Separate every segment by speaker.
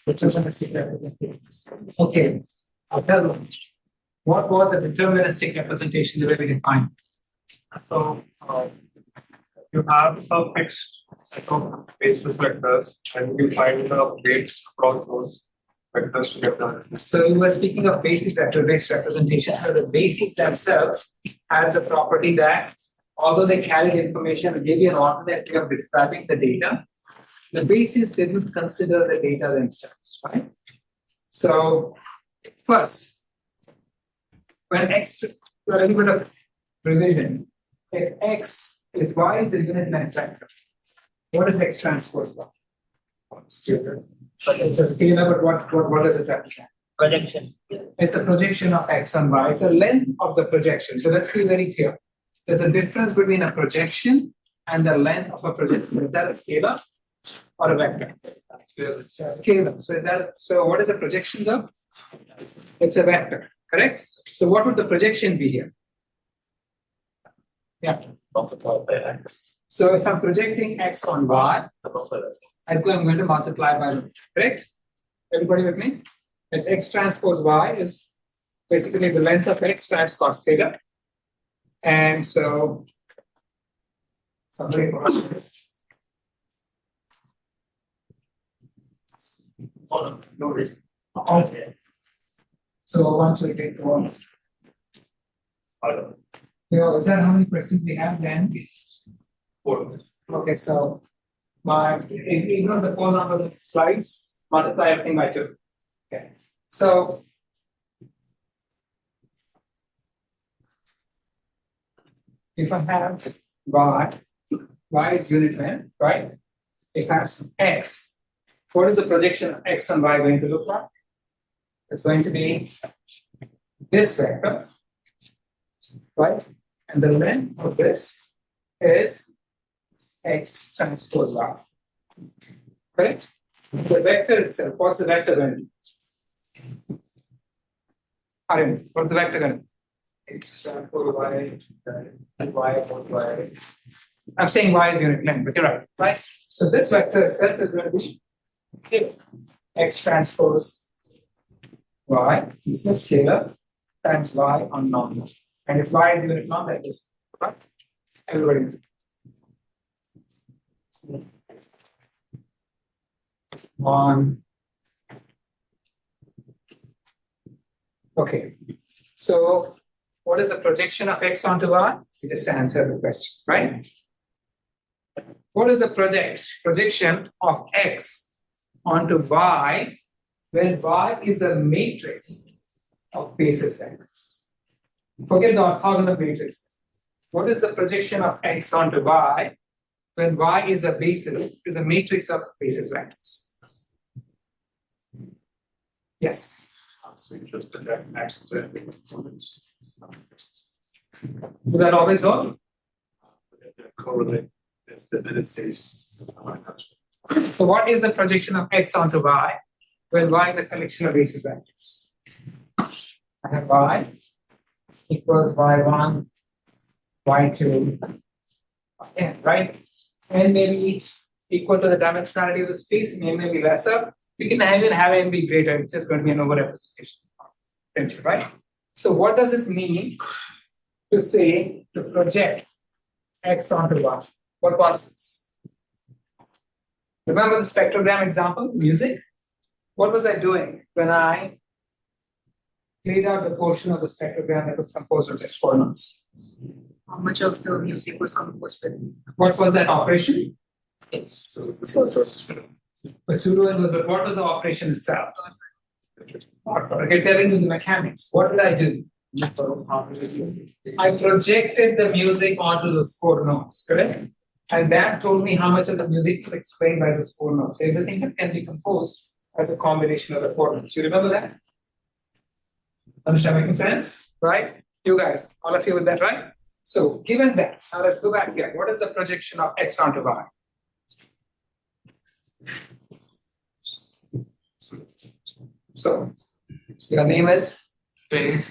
Speaker 1: Deterministic representations. Okay, I'll tell you. What was a deterministic representation the way we define?
Speaker 2: So you have a fixed set of basis vectors and you find the weights across those vectors together.
Speaker 1: So you were speaking of basis vector-based representations, where the bases themselves had the property that although they carried information and gave you an alternate way of describing the data, the bases didn't consider the data themselves, right? So first, when X, a little bit of revision, if Y is the unit length vector, what is X transpose Y? Scalar. It's a scalar, but what does it represent?
Speaker 3: Projection.
Speaker 1: It's a projection of X on Y. It's a length of the projection. So let's be very clear. There's a difference between a projection and the length of a projection. Is that a scalar or a vector? Scalar. So what is a projection though? It's a vector, correct? So what would the projection be here? Yeah.
Speaker 2: Multiplied by X.
Speaker 1: So if I'm projecting X on Y, I'm going to multiply by the, correct? Everybody with me? It's X transpose Y is basically the length of X times cos theta. And so, somebody for this.
Speaker 2: Oh, no reason.
Speaker 1: Okay. So once we take one.
Speaker 2: I don't know.
Speaker 1: Is that how many questions we have then?
Speaker 2: 4.
Speaker 1: Okay, so ignore the 4 numbers of slides, multiply everything by 2. Okay. So if I have y is unit length, right? If I have some x, what is the projection of x on y going to look like? It's going to be this vector, right? And the length of this is X transpose Y. Correct? The vector itself, what's the vector going to be? What's the vector going to be? X transpose Y, Y. I'm saying Y is unit length, but you're right? So this vector itself is going to be X transpose Y, this is scalar, times Y on norm. And if Y is unit norm, that is right. Everybody. One. Okay. So what is the projection of X onto Y? Just answer the question, right? What is the projection of X onto Y when Y is a matrix of basis vectors? Forget the orthogonal matrix. What is the projection of X onto Y when Y is a matrix of basis vectors? Yes.
Speaker 2: So you just did that X to
Speaker 1: Will that always hold?
Speaker 2: correlate this dependencies.
Speaker 1: So what is the projection of X onto Y when Y is a collection of basis vectors? I have Y equals Y1, Y2, N, right? N may be equal to the dimensionality of the space, N may be lesser. We can even have N be greater, it's just going to be an over-representation, right? So what does it mean to say, to project X onto Y? What was this? Remember the spectrogram example, music? What was I doing when I played out the portion of the spectrogram that was composed of just 4 notes?
Speaker 3: How much of the music was composed with?
Speaker 1: What was that operation?
Speaker 3: So
Speaker 1: But pseudo was what was the operation itself? Okay, telling you the mechanics. What did I do? I projected the music onto those 4 notes, correct? And that told me how much of the music was explained by those 4 notes. Everything that can be composed as a combination of the 4 notes. You remember that? Understand making sense? Right? You guys, all of you with that, right? So given that, now let's go back here. What is the projection of X onto Y? So your name is
Speaker 2: Bing.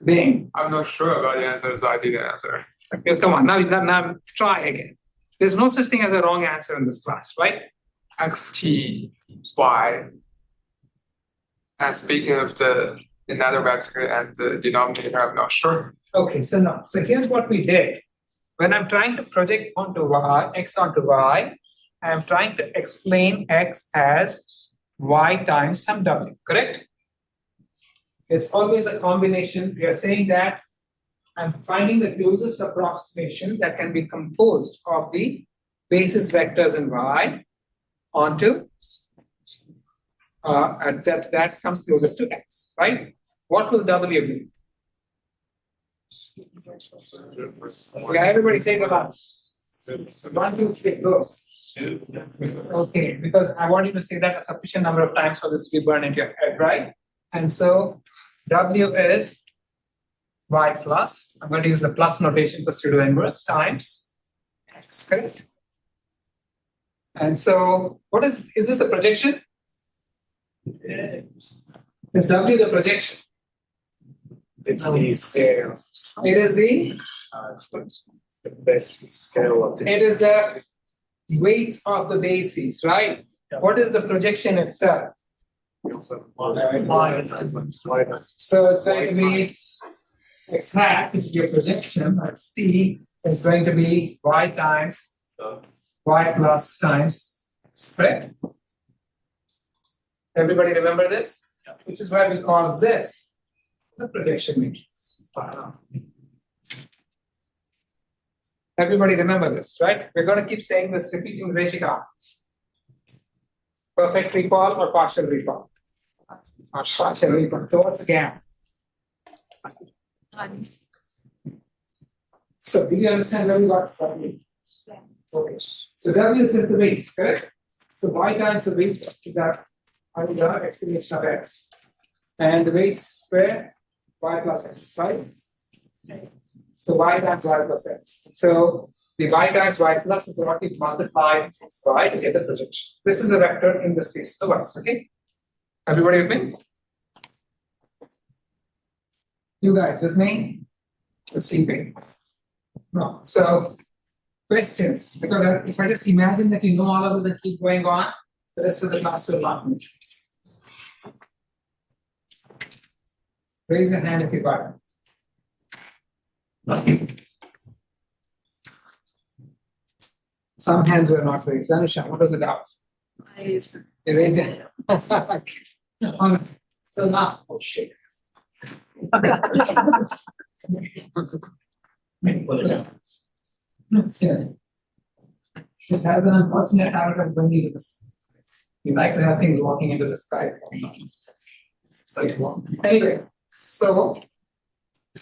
Speaker 1: Bing.
Speaker 2: I'm not sure about the answer, so I didn't answer.
Speaker 1: Okay, come on, now try again. There's no such thing as a wrong answer in this class, right?
Speaker 4: xt, y. And speaking of the another vector and the denominator, I'm not sure.
Speaker 1: Okay, so now, so here's what we did. When I'm trying to project onto y, x onto y, I'm trying to explain x as y times some w, correct? It's always a combination. We are saying that I'm finding the closest approximation that can be composed of the basis vectors in y onto that comes closest to x, right? What will w be? Yeah, everybody take a lot. 1, 2, 3, go. Okay, because I want you to say that a sufficient number of times for this to be burned into your head, right? And so W is y plus, I'm going to use the plus notation for pseudo inverse times x, correct? And so what is this a projection? Is W the projection?
Speaker 2: It's the scale.
Speaker 1: It is the
Speaker 2: best scale of
Speaker 1: it is the weight of the bases, right? What is the projection itself? So it's going to be x hat is your projection, that's p is going to be y times y plus times x, correct? Everybody remember this? Which is why we call this the projection matrix. Everybody remember this, right? We're going to keep saying this, repeating Rishika. Perfect recall or partial recall? Partial recall. So what's the gap? So do you understand where we got W? Okay. So W is just the weights, correct? So y times the weights is that under the explanation of x. And the weights square y plus x, right? So y times y plus x. So the y times y plus is what we multiply x y to get the projection. This is a vector in the space of the y's, okay? Everybody with me? You guys with me? You're sleeping. No. So questions, because if I just imagine that you know all of this and keep going on, the rest of the class will not make sense. Raise your hand if you got it. Some hands were not raised. Anusha, what was the doubt?
Speaker 3: I raised
Speaker 1: You raised your hand. Okay. So now, oh shit. Yeah. It has an unfortunate habit of bringing to this. You like to have things walking into the sky. So anyway, so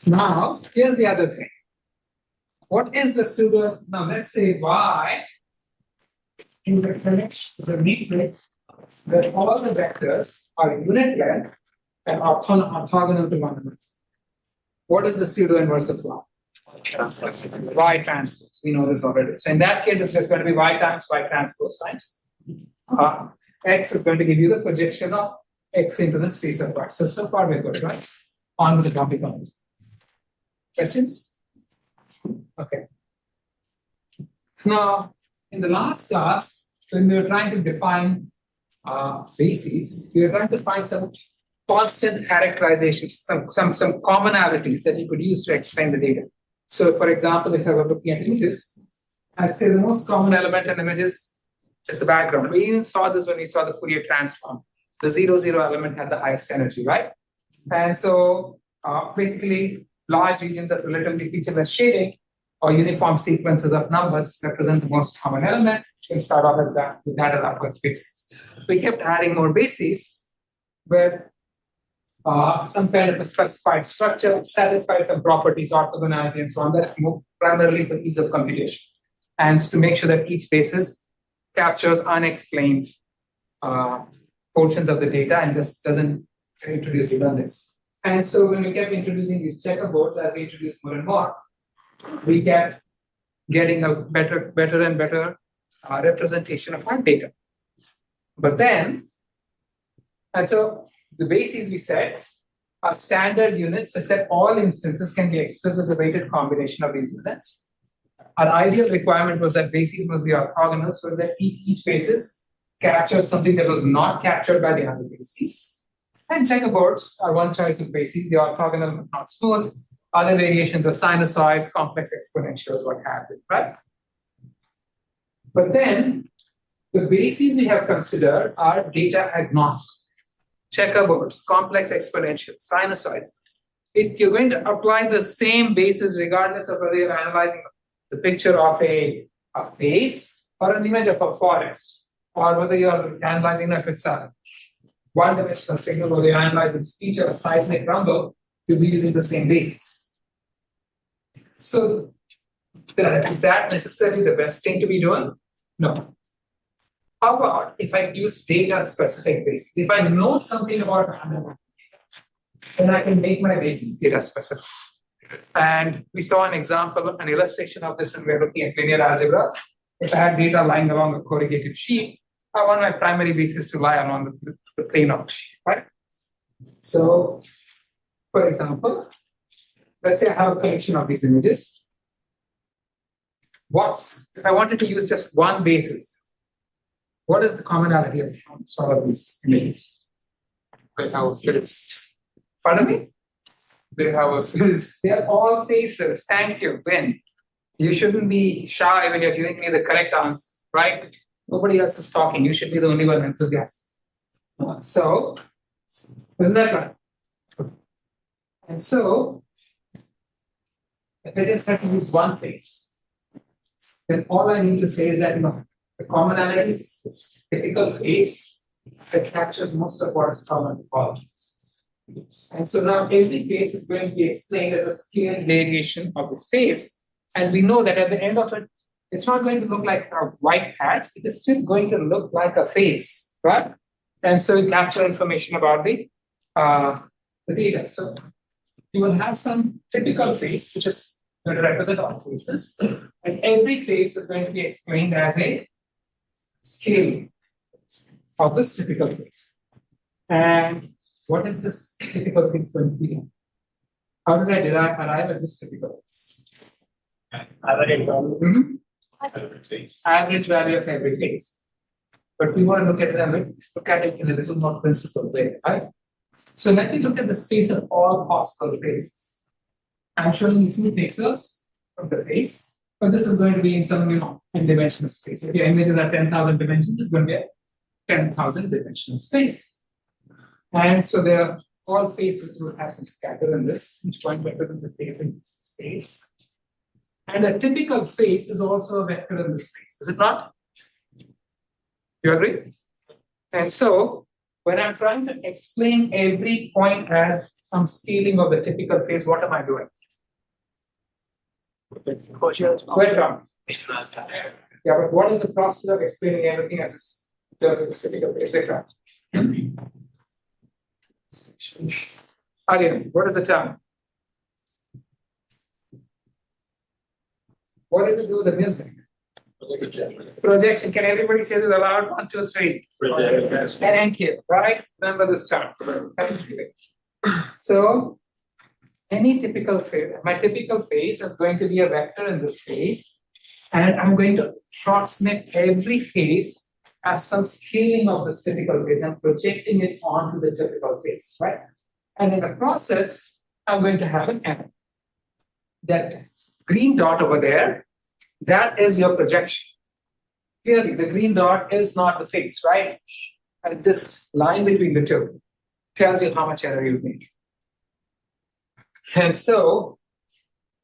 Speaker 1: now here's the other thing. What is the pseudo? Now let's say y is a connection, is a matrix where all the vectors are unit length and orthogonal to one another. What is the pseudo inverse of y? Y transpose. We know this already. So in that case, it's just going to be y times y transpose times. X is going to give you the projection of x into the space of y. So far we're good, right? On with the topic on this. Questions? Okay. Now, in the last class, when we were trying to define bases, we were trying to find some constant characterizations, some commonalities that you could use to explain the data. So, for example, if I were looking at images, I'd say the most common element in images is the background. We even saw this when we saw the Fourier transform. The 0,0 element had the highest energy, right? And so, basically, large regions of relatively featureless shading or uniform sequences of numbers represent the most common element. We'll start off with that as our first basis. We kept adding more bases with some kind of a specified structure, satisfied some properties, orthogonality, and so on. That's more primarily for ease of computation. And to make sure that each basis captures unexplained portions of the data and just doesn't introduce redundancy. And so when we kept introducing these checkerboards, as we introduced more and more, we kept getting a better and better representation of our data. But then, and so the bases we said are standard units such that all instances can be expressed as a weighted combination of these units. Our ideal requirement was that bases must be orthogonal so that each basis capture something that was not captured by the other bases. And checkerboards are one choice of bases. The orthogonal, not smooth. Other variations are sinusoids, complex exponentials, what have you, right? But then the bases we have considered are data agnostic. Checkerboards, complex exponentials, sinusoids. If you're going to apply the same basis regardless of whether you're analyzing the picture of a face or an image of a forest, or whether you're analyzing if it's a one-dimensional signal, or you're analyzing speech or a seismic rumble, you'll be using the same basis. So is that necessarily the best thing to be doing? No. How about if I use data-specific basis? If I know something about animal, then I can make my basis data-specific. And we saw an example, an illustration of this when we were looking at linear algebra. If I had data lying along a corrugated sheet, I want my primary basis to lie along the plane of the sheet, right? So, for example, let's say I have a collection of these images. If I wanted to use just one basis, what is the commonality of all of these images?
Speaker 4: They have a face.
Speaker 1: Pardon me?
Speaker 4: They have a face.
Speaker 1: They are all faces. Thank you, Ben. You shouldn't be shy when you're giving me the correct answer, right? Nobody else is talking. You should be the only one enthusiastic. So, isn't that right? And so, if I just have to use one face, then all I need to say is that the commonality is this typical face that captures most of what is common to all faces. And so now every face is going to be explained as a scale variation of the space. And we know that at the end of it, it's not going to look like a white patch. It is still going to look like a face, right? And so we capture information about the data. So you will have some typical face, which is going to represent all faces. And every face is going to be explained as a scale of this typical face. And what is this typical face going to be? How did I arrive at this typical face? Average value of every face. But we want to look at it in a little more principled way, right? So let me look at the space of all possible faces. I'm showing you two pixels of the face, but this is going to be in some, n-dimensional space. If your images are 10,000 dimensions, it's going to be a 10,000 dimensional space. And so all faces will have some scatter in this, each point represents a face in this space. And a typical face is also a vector in this space, is it not? You agree? And so when I'm trying to explain every point as some scaling of the typical face, what am I doing? Wait, Tom. Yeah, but what is the process of explaining everything as a typical face? Aryan, what is the term? What did you do with the music? Projection. Can everybody say this aloud? 1, 2, 3. Projection. Thank you. Right? Remember this term. So, any typical face, my typical face is going to be a vector in this space, and I'm going to approximate every face as some scaling of this typical face and projecting it onto the typical face, right? And in the process, I'm going to have an error. That green dot over there, that is your projection. Clearly, the green dot is not the face, right? And this line between the two tells you how much error you made. And so,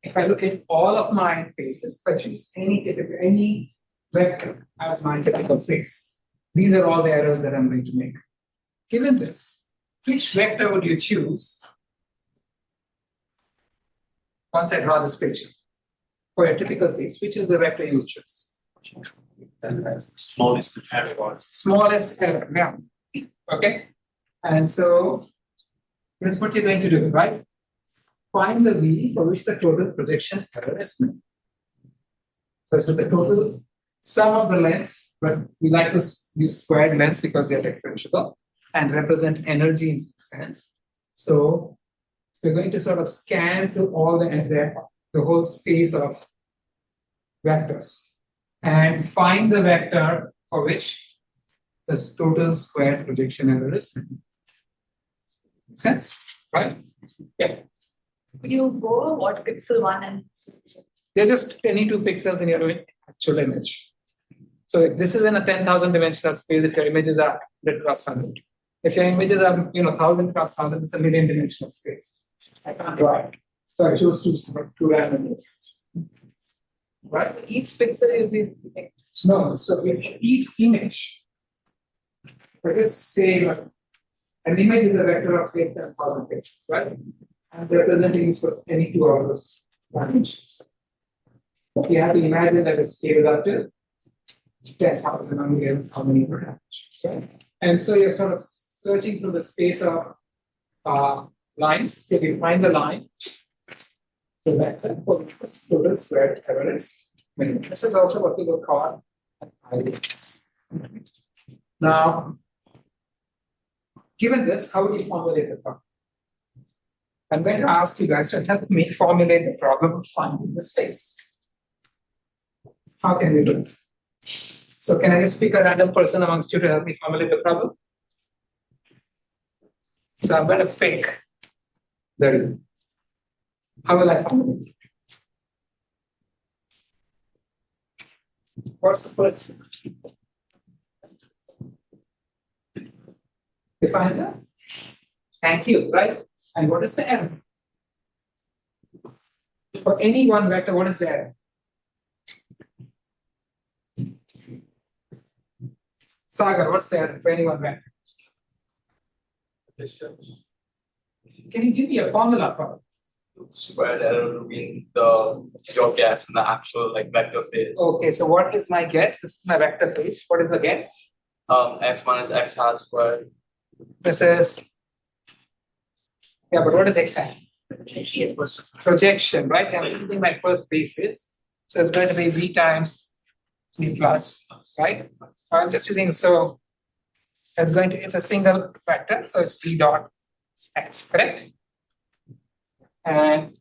Speaker 1: if I look at all of my faces, if I choose any vector as my typical face, these are all the errors that I'm going to make. Given this, which vector would you choose once I draw this picture for a typical face? Which is the vector you would choose?
Speaker 5: Smallest error.
Speaker 1: Smallest error, yeah. Okay. And so here's what you're going to do, right? Find the V for which the total projection error is made. So it's the total sum of the lengths, but we like to use squared lengths because they're differentiable and represent energy in some sense. So we're going to sort of scan through all the whole space of vectors and find the vector for which this total square projection error is. Make sense, right? Yeah,
Speaker 3: Could you go what pixel one and
Speaker 1: they're just any two pixels in your actual image. So if this is in a 10,000 dimensional space, if your images are 100 cross 100. If your images are 1,000 cross 1,000, it's a million dimensional space. I can't draw it. So I chose two random images. Right?
Speaker 3: each pixel is the
Speaker 1: No, so if each image, let us say an image is a vector of say 10,000 pixels, right? And representing for any two of those dimensions. You have to imagine that it scales up to 10,000 or million, how many dimensions, right? And so you're sort of searching through the space of lines till you find the line. The vector for total square error is minimum. This is also what we will call an IDS. Now, given this, how would you formulate the problem? I'm going to ask you guys to help me formulate the problem of finding the space. How can we do it? So can I just pick a random person amongst you to help me formulate the problem? So I'm going to pick the. How will I formulate it? What's the first? Define that. Thank you, right? And what is the error? For any one vector, what is the error? Sagar, what's the error for any one vector? Can you give me a formula for it?
Speaker 5: Squared error between your guess and the actual vector phase.
Speaker 1: Okay, so what is my guess? This is my vector phase. What is the guess?
Speaker 5: X minus x hat squared.
Speaker 1: This is, yeah, but what is x hat? Projection, right? I'm using my first basis. So it's going to be v times v plus, right? I'm just using, so it's a single vector, so it's v dot x, correct? And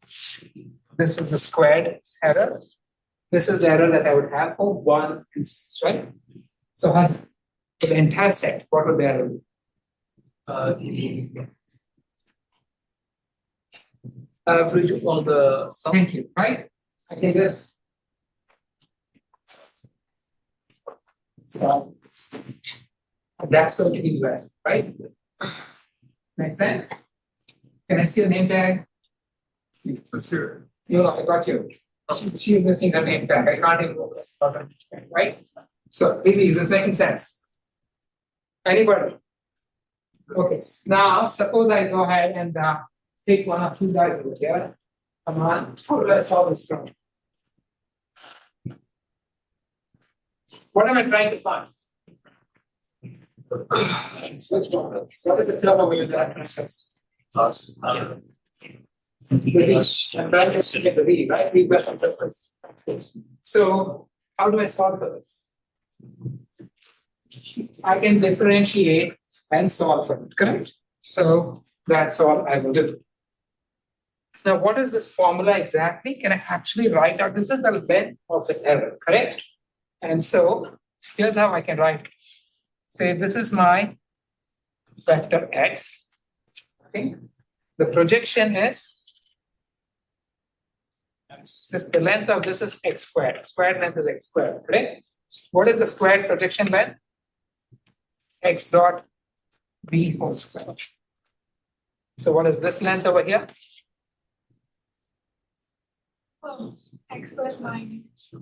Speaker 1: this is the squared error. This is the error that I would have for one instance, right? So for the entire set, what would the error be?
Speaker 5: Average of all the sum.
Speaker 1: Thank you, right? I can just. So that's going to be well, right? Makes sense? Can I see a name tag?
Speaker 2: Sure.
Speaker 1: No, I got you. She's missing her name tag. I can't even right? So, maybe is this making sense? Anybody? Okay, now suppose I go ahead and take one or two guys over here. Come on, how do I solve this problem? What am I trying to find? Switch model. So what is the term over here that process?
Speaker 5: Plus.
Speaker 1: I'm trying to get the V, right? V plus successes. So how do I solve for this? I can differentiate and solve for it, correct? So that's all I will do. Now, what is this formula exactly? Can I actually write out? This is the length of the error, correct? And so here's how I can write. Say this is my vector x. Okay. The projection is the length of this is x squared. Squared length is x squared, correct? What is the squared projection length? X dot b whole square. So what is this length over here?
Speaker 3: x squared minus.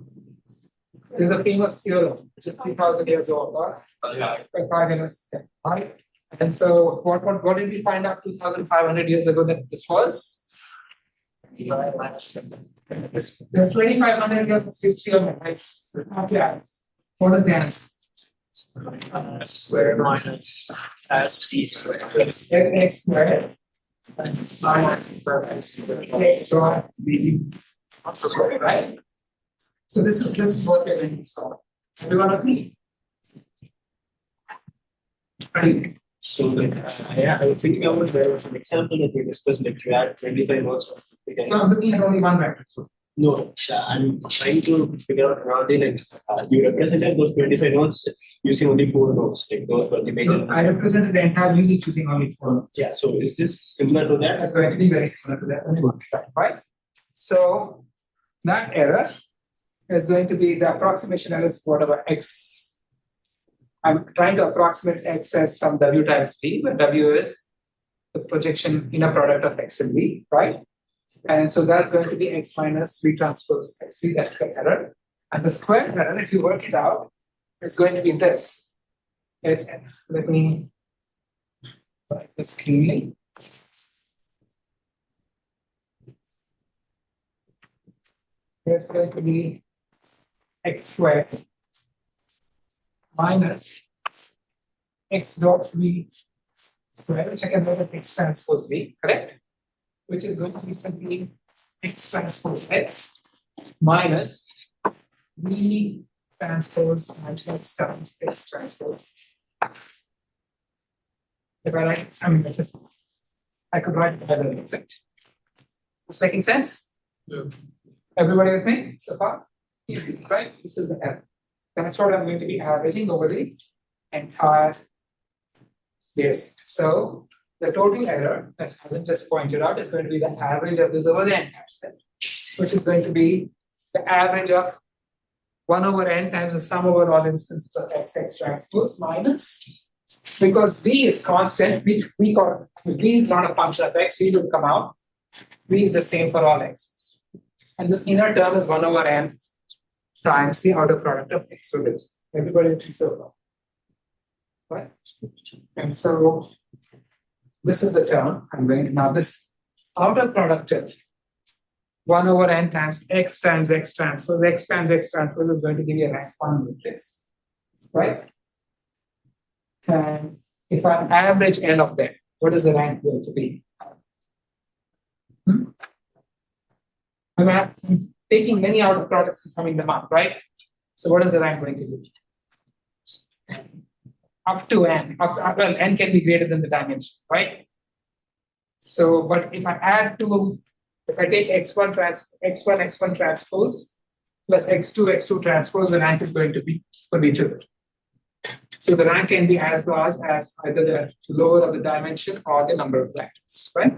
Speaker 1: This is a famous theorem, which is 3,000 years old,
Speaker 5: Yeah.
Speaker 1: right? And so what did we find out 2,500 years ago that this was? There's 2,500 years of history of mathematics. What is the answer?
Speaker 5: Square minus c squared.
Speaker 1: It's x squared. Minus x dot b squared, right? So this is what we're going to solve. Everyone agree? Right.
Speaker 6: So, yeah, I was thinking about there was an example that we discussed, like you had 25 words.
Speaker 1: No, I'm looking at only one vector.
Speaker 6: No, I'm trying to figure out how they like, you represented those 25 nodes using only 4 nodes, like those were the major.
Speaker 1: I represented the entire music using only 4 notes.
Speaker 6: Yeah, so is this similar to that?
Speaker 1: That's going to be very similar to that only one track, right? So that error is going to be the approximation error is whatever x. I'm trying to approximate x as some w times b, but w is the projection inner product of x and b, right? And so that's going to be x minus v transpose xv, that's the error. And the square error, if you work it out, is going to be this. It's, let me write this cleanly. It's going to be x squared minus x dot v squared, which I can write as x transpose v, correct? Which is going to be simply x transpose x minus v transpose minus x times x transpose. If I write, I mean, I could write it better, effect. It's making sense?
Speaker 4: Yeah.
Speaker 1: Everybody with me so far? Easy, right? This is the error. That's what I'm going to be averaging over the entire dataset. So the total error, as Hassan just pointed out, is going to be the average of this over the entire set, which is going to be the average of 1 over n times the sum over all instances of x transpose minus, because v is constant, v is not a function of x, v will come out, v is the same for all x's. And this inner term is 1 over n times the outer product of x with it. Everybody thinks so, right? And so this is the term I'm going to now this outer product of 1 over n times x transpose is going to give you a rank 1 matrix, right? And if I average n of them, what is the rank going to be? I'm taking many outer products and summing them up, right? So what is the rank going to be? Up to n, well, n can be greater than the dimension, right? So, but if I add to, if I take x1 transpose plus x2 transpose, the rank is going to be 2. So the rank can be as large as either the lower of the dimension or the number of brackets, right?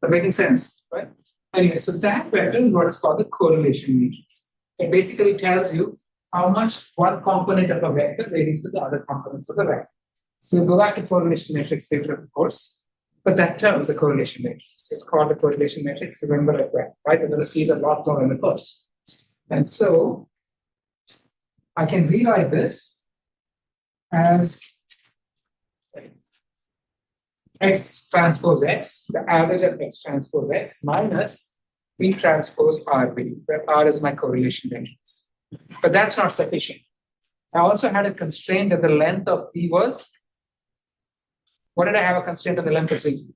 Speaker 1: That making sense, right? Anyway, so that vector is what is called the correlation matrix. It basically tells you how much one component of a vector varies with the other components of the vector. So we'll go back to correlation matrix later, of course, but that term is a correlation matrix. It's called a correlation matrix. Remember it well, right? We're going to see it a lot more in the course. And so I can rewrite this as x transpose x, the average of x transpose x minus v transpose rv, where r is my correlation matrix. But that's not sufficient. I also had a constraint that the length of v was, what did I have a constraint of the length of v?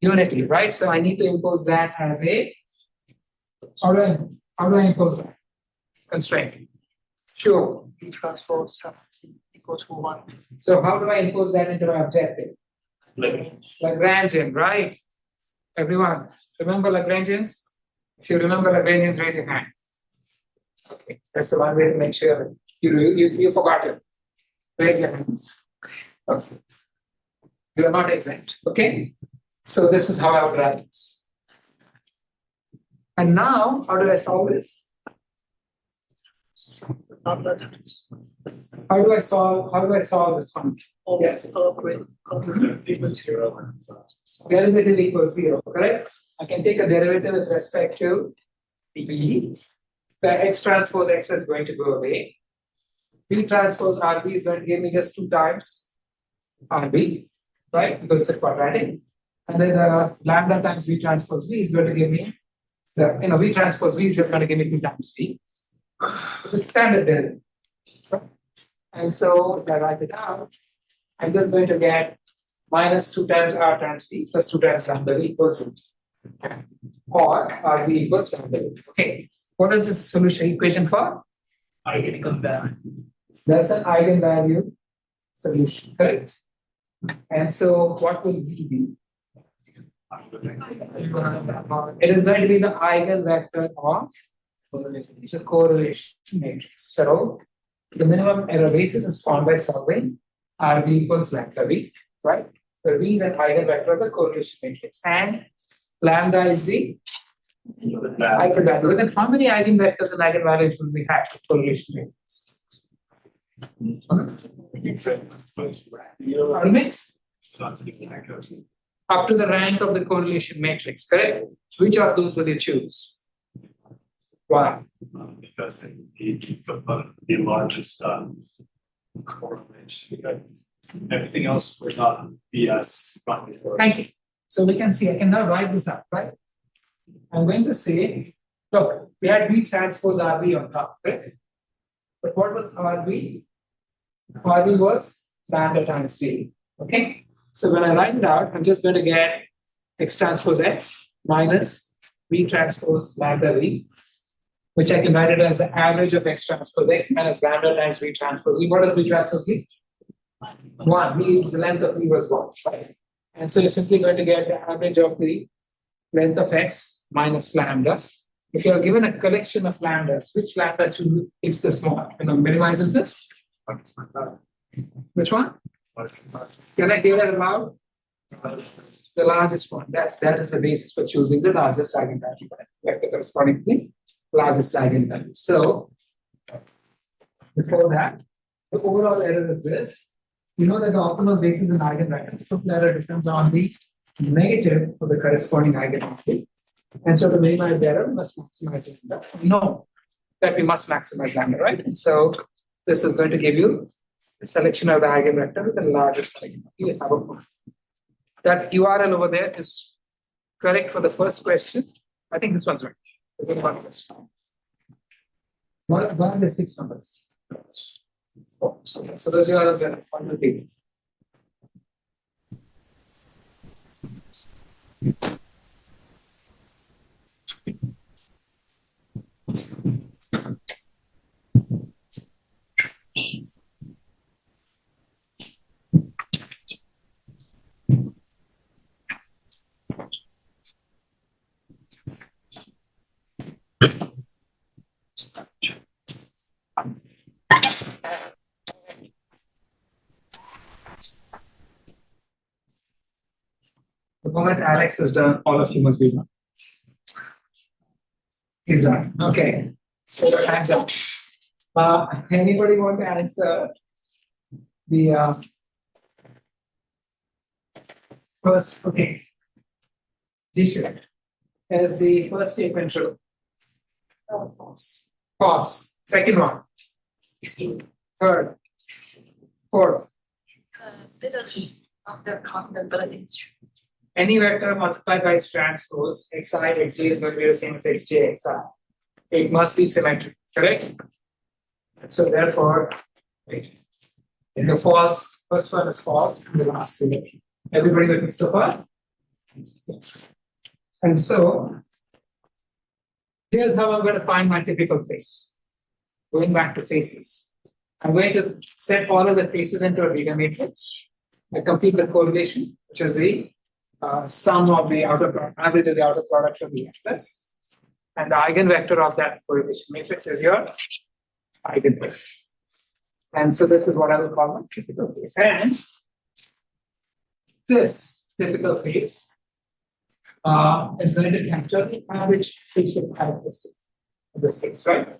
Speaker 1: Unity, right? So I need to impose that as a, how do I impose that constraint? Sure.
Speaker 7: V transpose equal to 1.
Speaker 1: So how do I impose that into my objective? Lagrangian, right? Everyone, remember Lagrangians? If you remember Lagrangians, raise your hand. Okay, that's the one way to make sure you forgot it. Raise your hands. Okay. You are not exempt. Okay. So this is how I would write this. And now, how do I solve this? How do I solve this one? Yes. Derivative equals 0, correct? I can take a derivative with respect to v. The x transpose x is going to go away. V transpose rb is going to give me just 2 times rb, right? Because it's a quadratic. And then the lambda times v transpose v is going to give me the, v transpose v is just going to give me 2 times v. It's a standard derivative. And so if I write it out, I'm just going to get minus 2 times r times v plus 2 times lambda v equals 0. Or rv equals lambda v. Okay. What is this solution equation for?
Speaker 6: Eigenvalue.
Speaker 1: That's an eigenvalue solution, correct? And so what will v be? It is going to be the eigenvector of the correlation matrix. So the minimum error basis is found by solving RV equals lambda V, right? So V is an eigenvector of the correlation matrix, and lambda is the eigenvalue. Then how many eigenvectors and eigenvalues will we have for correlation matrix? Pardon me? Up to the rank of the correlation matrix, correct? Which of those will you choose? Why?
Speaker 6: Because the largest correlation. Everything else was not BS.
Speaker 1: Thank you. So we can see, I can now write this up, right? I'm going to say, look, we had V transpose RV on top, right? But what was RV? RV was lambda times V, okay? So when I write it out, I'm just going to get X transpose X minus V transpose lambda V, which I can write it as the average of X transpose X minus lambda times V transpose V. What does V transpose V? 1. V, the length of V was 1, right? And so you're simply going to get the average of the length of X minus lambda. If you're given a collection of lambdas, which lambda is the small? Minimizes this? Which one? Can I hear it aloud? The largest one. That is the basis for choosing the largest eigenvalue, vector corresponding to the largest eigenvalue. So before that, the overall error is this. You know that the optimal basis in eigenvector, the total error depends on the negative of the corresponding eigenvalue. And so to minimize the error, we must maximize lambda. We know that we must maximize lambda, right? And so this is going to give you a selection of the eigenvector with the largest eigenvalue. You have a point. That URL over there is correct for the first question. I think this one's right. There's only one question. What are the 6 numbers? So those URLs are on the page. The moment Alex is done, all of you must be done. He's done. Okay. So your time's up. Anybody want to answer the first? Okay. Disha, as the first statement true? False. False. Second one. Third. Fourth.
Speaker 3: Bit of their confidentability is true.
Speaker 1: Any vector multiplied by its transpose, xi, xj is going to be the same as xj, xi. It must be symmetric, correct? So therefore, wait. In the false, first one is false, and the last will be. Everybody with me so far? And so, here's how I'm going to find my typical face. Going back to faces. I'm going to set all of the faces into a beta matrix. I complete the correlation, which is the sum of the average of the outer product of the vectors. And the eigenvector of that correlation matrix is your eigenvector. And so this is what I will call my typical face. And this typical face is going to capture the average facial characteristics of this case, right?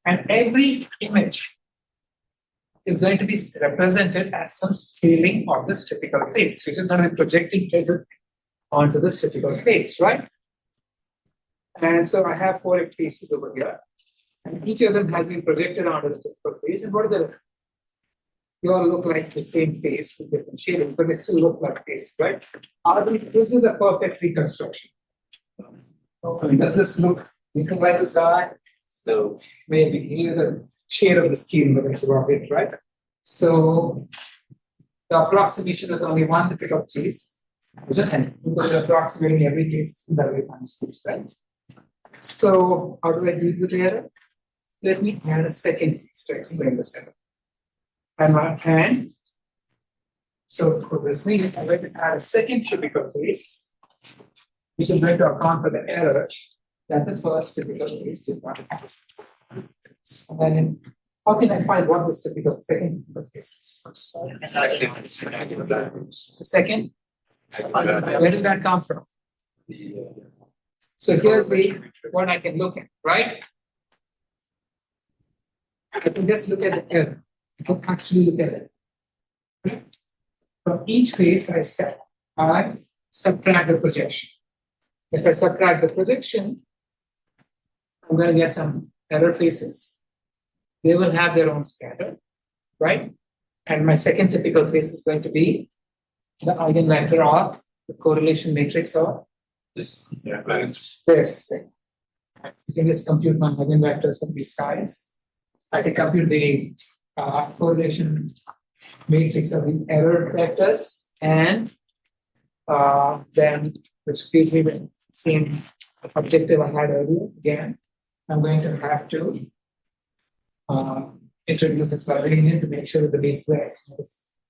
Speaker 1: And every image is going to be represented as some scaling of this typical face, which is going to be projecting onto this typical face, right? And so I have 4 faces over here, and each of them has been projected onto the typical face. And what are the? They all look like the same face with different shading, but they still look like faces, right? This is a perfect reconstruction. Does this look anything like this guy? So maybe here the shade of the skin, but it's about it, right? So the approximation with only one typical face is a 10, because you're approximating every case in the way times, right? So how do I deal with the error? Let me add a second case to explain this error. And so what this means, I'm going to add a second typical face which is going to account for the error that the first typical case did not have. And then how can I find what was typical second typical case is? The second, where did that come from? So here's the what I can look at, right? I can just look at the error. I can actually look at it. From each phase I subtract the projection. If I subtract the projection, I'm going to get some error phases. They will have their own scatter, right? And my second typical phase is going to be the eigenvector of the correlation matrix of
Speaker 5: This.
Speaker 1: this thing. I can just compute my eigenvectors of these guys. I can compute the correlation matrix of these error vectors, and then which gives me the same objective I had earlier. Again, I'm going to have to introduce this Lagrangian to make sure that the basis estimate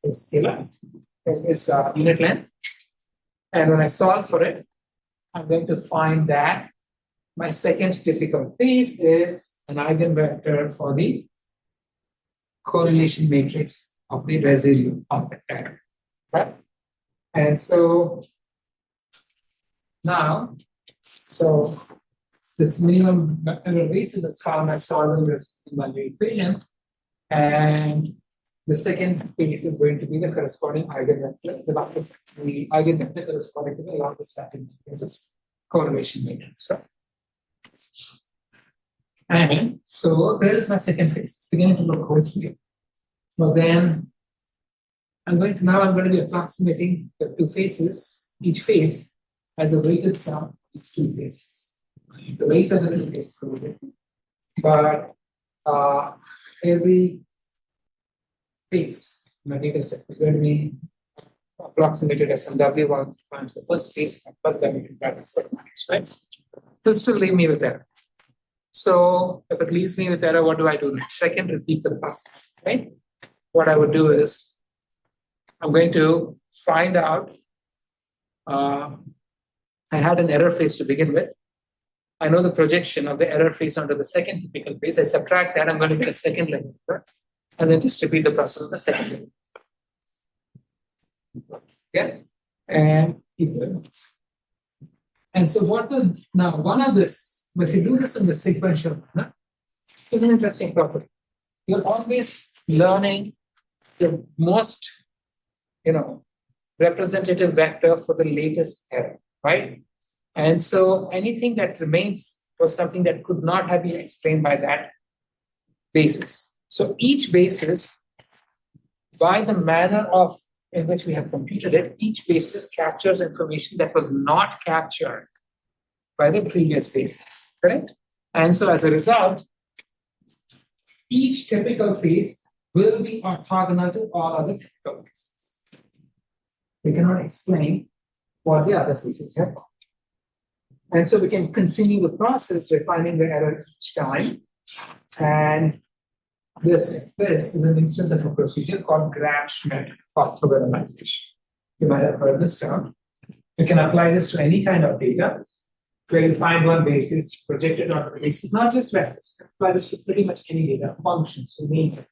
Speaker 1: is scalar, is unit length. And when I solve for it, I'm going to find that my second typical phase is an eigenvector for the correlation matrix of the residue of the error, right? And so now, so this minimum error basis is how I'm solving this in my equation, and the second phase is going to be the corresponding eigenvector, the eigenvector corresponding to the longest starting phase correlation matrix, right? And so there is my second phase. It's beginning to look closely. But then I'm going to be approximating the two phases. Each phase has a weighted sum of its two phases. The weights of the two phases are different, but every phase in my data set is going to be approximated as W1 times the first phase plus W2 times the second phase, right? It'll still leave me with error. So if it leaves me with error, what do I do? Second, repeat the process, right? What I would do is I'm going to find out. I had an error phase to begin with. I know the projection of the error phase onto the second typical phase. I subtract that, I'm going to get a second level, right? And then just repeat the process of the second level. Yeah, and keep doing this. And so what will now one of this, if you do this in the sequential manner, is an interesting property. You're always learning the most, representative vector for the latest error, right? And so anything that remains was something that could not have been explained by that basis. So each basis, by the manner of in which we have computed it, each basis captures information that was not captured by the previous basis, correct? And so as a result, each typical phase will be orthogonal to all other typical phases. We cannot explain what the other phases have. And so we can continue the process refining the error each time. And this is an instance of a procedure called Gram-Schmidt orthogonalization. You might have heard this term. You can apply this to any kind of data where you find one basis projected on the basis, not just vectors. You can apply this to pretty much any data, functions, you name it.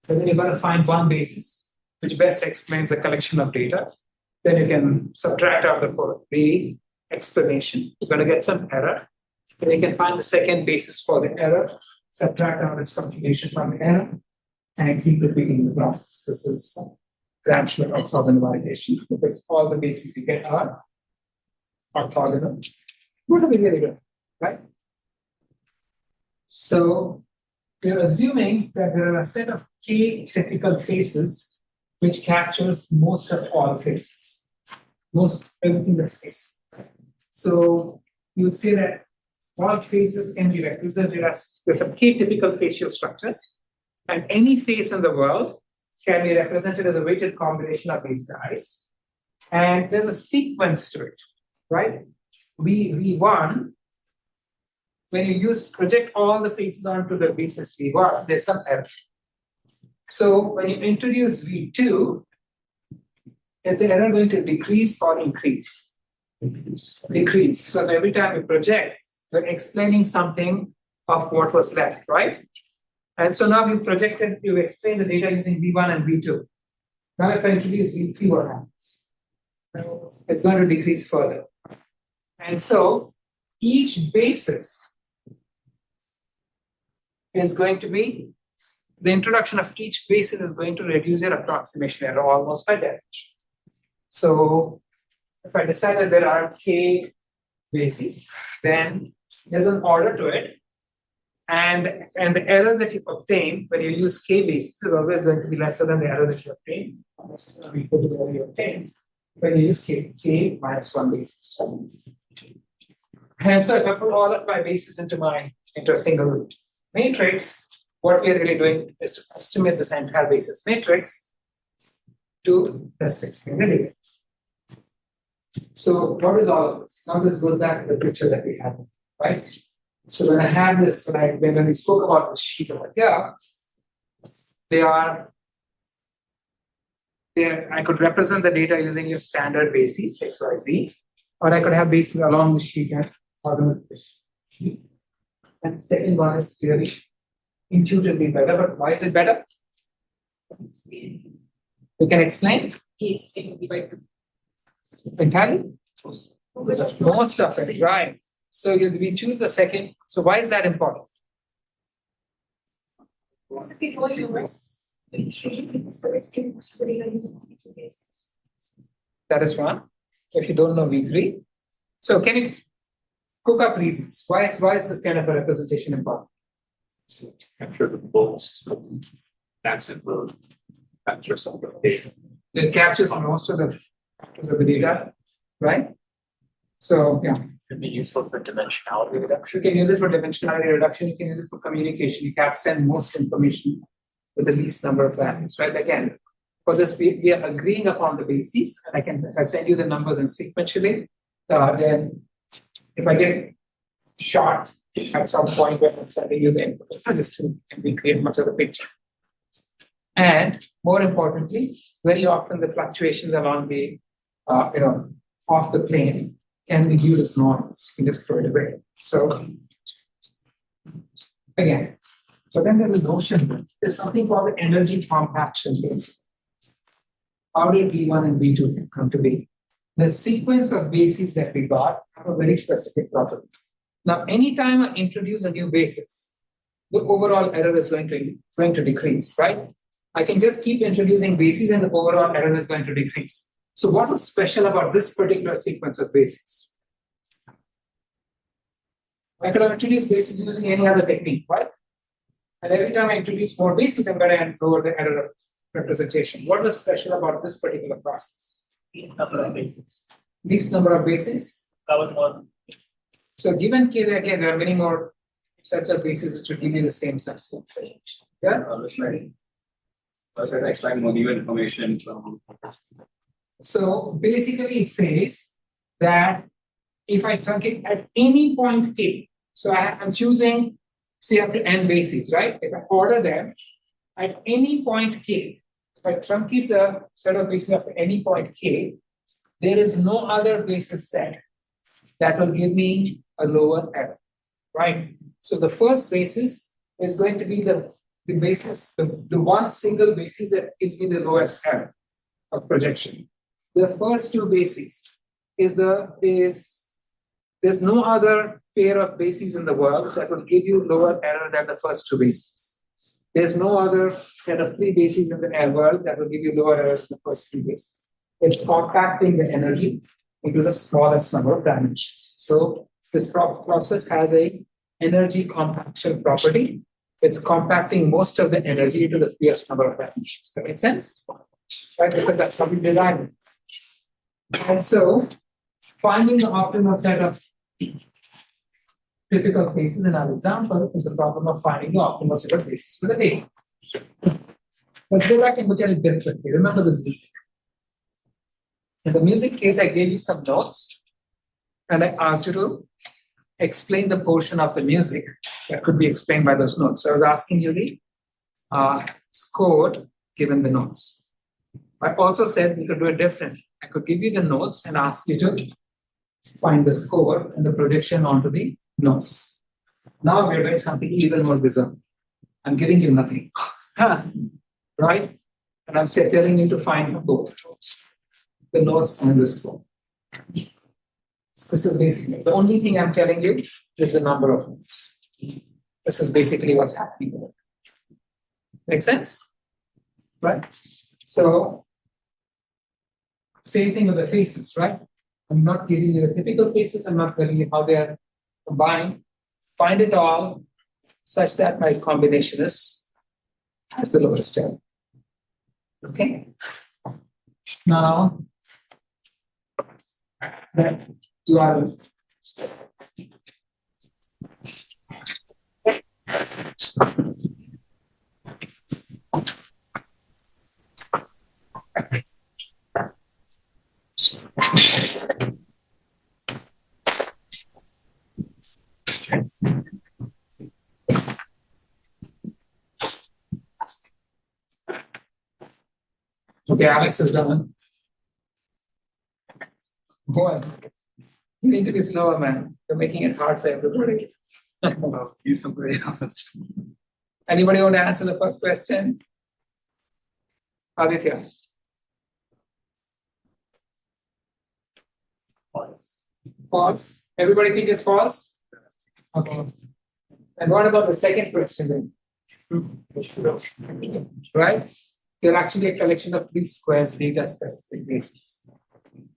Speaker 1: But then you're going to find one basis which best explains the collection of data. Then you can subtract out the explanation. You're going to get some error. Then you can find the second basis for the error, subtract out its computation from the error, and keep repeating the process. This is Gram-Schmidt orthogonalization, because all the bases you get are orthogonal. Would be really good, right? So we're assuming that there are a set of k typical phases which captures most of all phases, most everything that's phase. So you would say that all phases can be represented as there's some k typical facial structures, and any phase in the world can be represented as a weighted combination of these guys. And there's a sequence to it, right? V1, when you project all the faces onto the basis V1, there's some error. So when you introduce V2, is the error going to decrease or increase? decrease. So every time we project, we're explaining something of what was left, right? And so now we projected, you explain the data using V1 and V2. Now if I introduce V3, what happens? It's going to decrease further. And so each basis is going to be, the introduction of each basis is going to reduce your approximation error almost by definition. So if I decide that there are k bases, then there's an order to it. And the error that you obtain when you use k bases is always going to be lesser than the error that you obtain. We put the error you obtain when you use k minus 1 basis. And so if I put all of my bases into a single matrix, what we are really doing is to estimate this entire basis matrix to test explain the data. So what is all of this? Now this goes back to the picture that we had, right? So when I had this, when we spoke about the sheet over here, I could represent the data using your standard bases, X, Y, Z, or I could have bases along the sheet and order the sheet. And the second one is clearly intuitively better, but why is it better? You can explain?
Speaker 3: Yes.
Speaker 1: Entirely? Most of it, right? So we choose the second. So why is that important?
Speaker 3: Because if you know yours,
Speaker 1: That is one. If you don't know V3. So can you cook up reasons? Why is this kind of a representation important?
Speaker 6: Capture the bolts. That's it. Capture some of the data.
Speaker 1: It captures most of the factors of the data, right? So yeah.
Speaker 5: Could be useful for dimensionality reduction.
Speaker 1: You can use it for dimensionality reduction, you can use it for communication. You can send most information with the least number of values, right? Again, for this, we are agreeing upon the basis, and if I send you the numbers in sequentially, then if I get short at some point when I'm sending you the input, this can we create much of a picture. And more importantly, very often the fluctuations along the, off the plane can be viewed as noise. You can just throw it away. So again, so then there's a notion, there's something called the energy compaction principle. How did V1 and V2 come to be? The sequence of bases that we got have a very specific property. Now, anytime I introduce a new basis, the overall error is going to decrease, right? I can just keep introducing bases and the overall error is going to decrease. So what was special about this particular sequence of bases? I could have introduced bases using any other technique, right? And every time I introduce more bases, I'm going to lower the error of representation. What was special about this particular process?
Speaker 5: Number of bases.
Speaker 1: Least number of bases.
Speaker 5: Covered more.
Speaker 1: So given K, again, there are many more sets of bases which will give you the same substance. Yeah?
Speaker 6: Extract more new information from.
Speaker 1: So basically it says that if I truncate at any point K, so I'm choosing, say up to n bases, right? If I order them at any point K, if I truncate the set of bases up to any point K, there is no other basis set that will give me a lower error, right? So the first basis is going to be the basis, the one single basis that gives me the lowest error of projection. The first two bases there's no other pair of bases in the world that will give you lower error than the first two bases. There's no other set of three bases in the world that will give you lower error than the first three bases. It's compacting the energy into the smallest number of dimensions. So this process has a energy compaction property. It's compacting most of the energy into the fewest number of dimensions. That makes sense? Right? Because that's how we designed it. And so finding the optimal set of typical bases in our example is the problem of finding the optimal set of bases for the data. Let's go back and look at it differently. Remember this music. In the music case, I gave you some notes and I asked you to explain the portion of the music that could be explained by those notes. So I was asking you the score given the notes. I also said we could do it differently. I could give you the notes and ask you to find the score and the projection onto the nodes. Now we're doing something even more bizarre. I'm giving you nothing. Right? And I'm telling you to find both nodes. The nodes and the score. So this is basically the only thing I'm telling you is the number of nodes. This is basically what's happening here. Make sense? Right? So, same thing with the faces, right? I'm not giving you the typical faces, I'm not telling you how they are combined. Find it all such that my combination has the lowest term. Okay? Now, that you are okay, Alex is done. Boy, you need to be slower, man. You're making it hard for everybody.
Speaker 5: Use somebody else's.
Speaker 1: Anybody want to answer the first question? Aditya. False. Everybody think it's false? Okay. And what about the second question then? Right? They're actually a collection of least squares, data specific bases.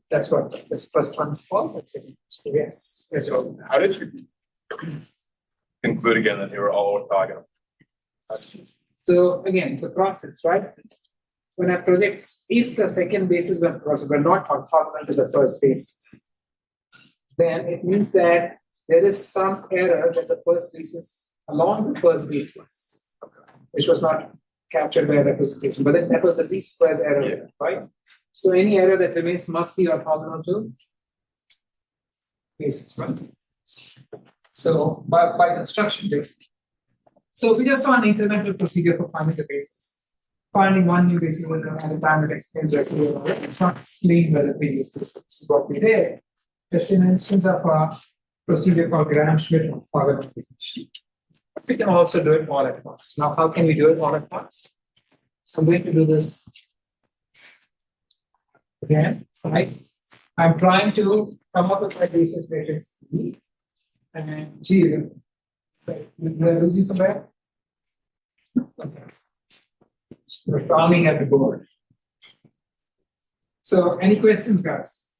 Speaker 1: That's what this first one is false. That's it. Yes. Yes.
Speaker 2: So how did you conclude again that they were all orthogonal?
Speaker 1: So again, the process, right? When I project, if the second basis were not orthogonal to the first basis, then it means that there is some error that the first basis along the first basis, which was not captured by a representation, but then that was the least squares error, right? So any error that remains must be orthogonal to basis, right? So by construction, basically. So we just saw an incremental procedure for finding the basis. Finding one new basis at a time that explains residual. It's not explained by the previous basis. This is what we did. That's an instance of a procedure called Gram-Schmidt orthogonalization. We can also do it all at once. Now, how can we do it all at once? So I'm going to do this again, right? I'm trying to come up with my basis matrix B and G. Did I lose you somewhere? Okay. We're frowning at the board. So, any questions, guys?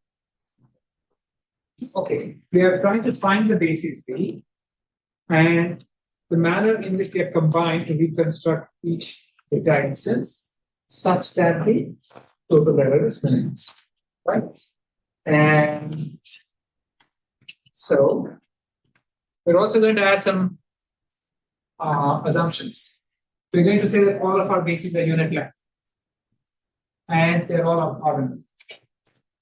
Speaker 1: Okay, we are trying to find the basis B and the manner in which they are combined to reconstruct each data instance such that the total error is minimized, right? And so we're also going to add some assumptions. We're going to say that all of our bases are unit length and they're all orthogonal.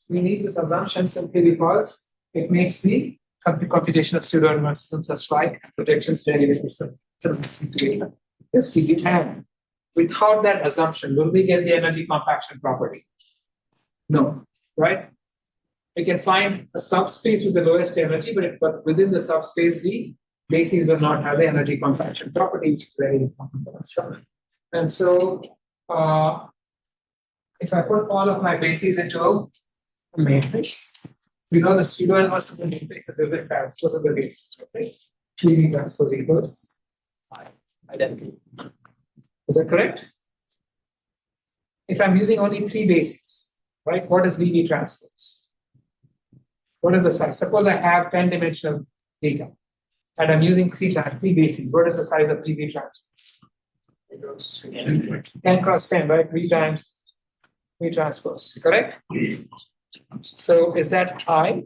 Speaker 1: We need this assumption simply because it makes the computation of pseudo inverses and such like projections very, very simple. Yes, we can. Without that assumption, will we get the energy compaction property? No, right? We can find a subspace with the lowest energy, but within the subspace, the bases will not have the energy compaction property, which is very important for us. And so, if I put all of my bases into a matrix, we know the pseudo inverse of the matrix is the transpose of the basis matrix. 3D transpose equals identity. Is that correct? If I'm using only 3 bases, right? What is VB transpose? What is the size? Suppose I have 10-dimensional data and I'm using 3 bases. What is the size of VB transpose? It goes to 10 cross 10, right? 3 times V transpose, correct? So is that I?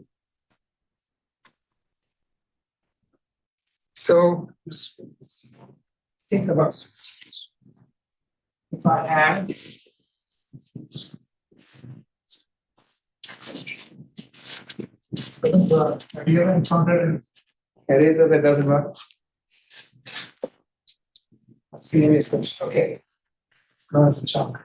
Speaker 1: So think about this. If I have have you ever encountered an eraser that doesn't work? Serious question. Okay. No, it's a chalk.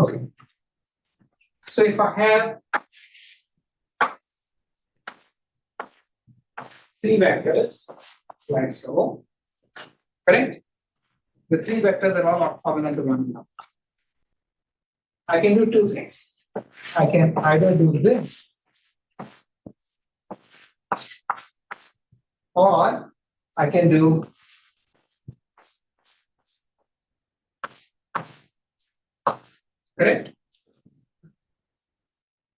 Speaker 1: Okay. So if I have three vectors, like so, correct? The three vectors are all orthogonal to one another. I can do two things. I can either do this, or I can do correct.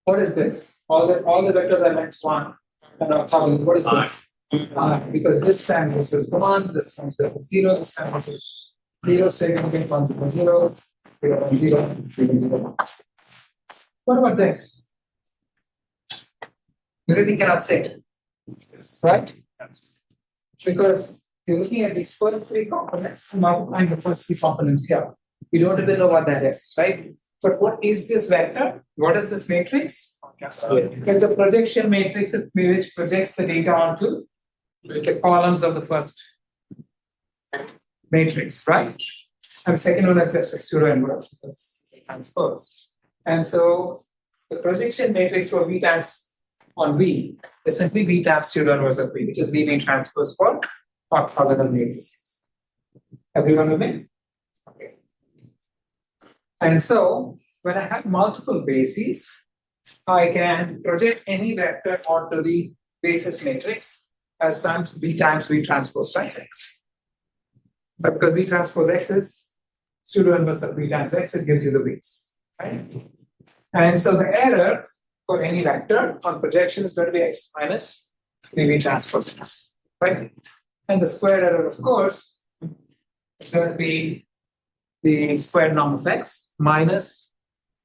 Speaker 1: What is this? All the vectors are next one. What is this? Because this time this is 1, this time this is 0, this time this is 0, significant 1, 0, 0, 0, 1, 0, 0, 0. What about this? You really cannot say, right? Because you're looking at these first three components, multiplying the first three components here. You don't even know what that is, right? But what is this vector? What is this matrix? It's the projection matrix which projects the data onto the columns of the first matrix, right? And the second one is just a pseudo inverse, it's a transpose. And so the projection matrix for V times on V is simply V times pseudo inverse of V, which is V being transpose for orthogonal matrices. Everyone with me? Okay. And so when I have multiple bases, I can project any vector onto the basis matrix as times V times V transpose times X. But because V transpose X is pseudo inverse of V times X, it gives you the V's, right? And so the error for any vector on projection is going to be X minus V transpose X, right? And the square error, of course, is going to be the square norm of X minus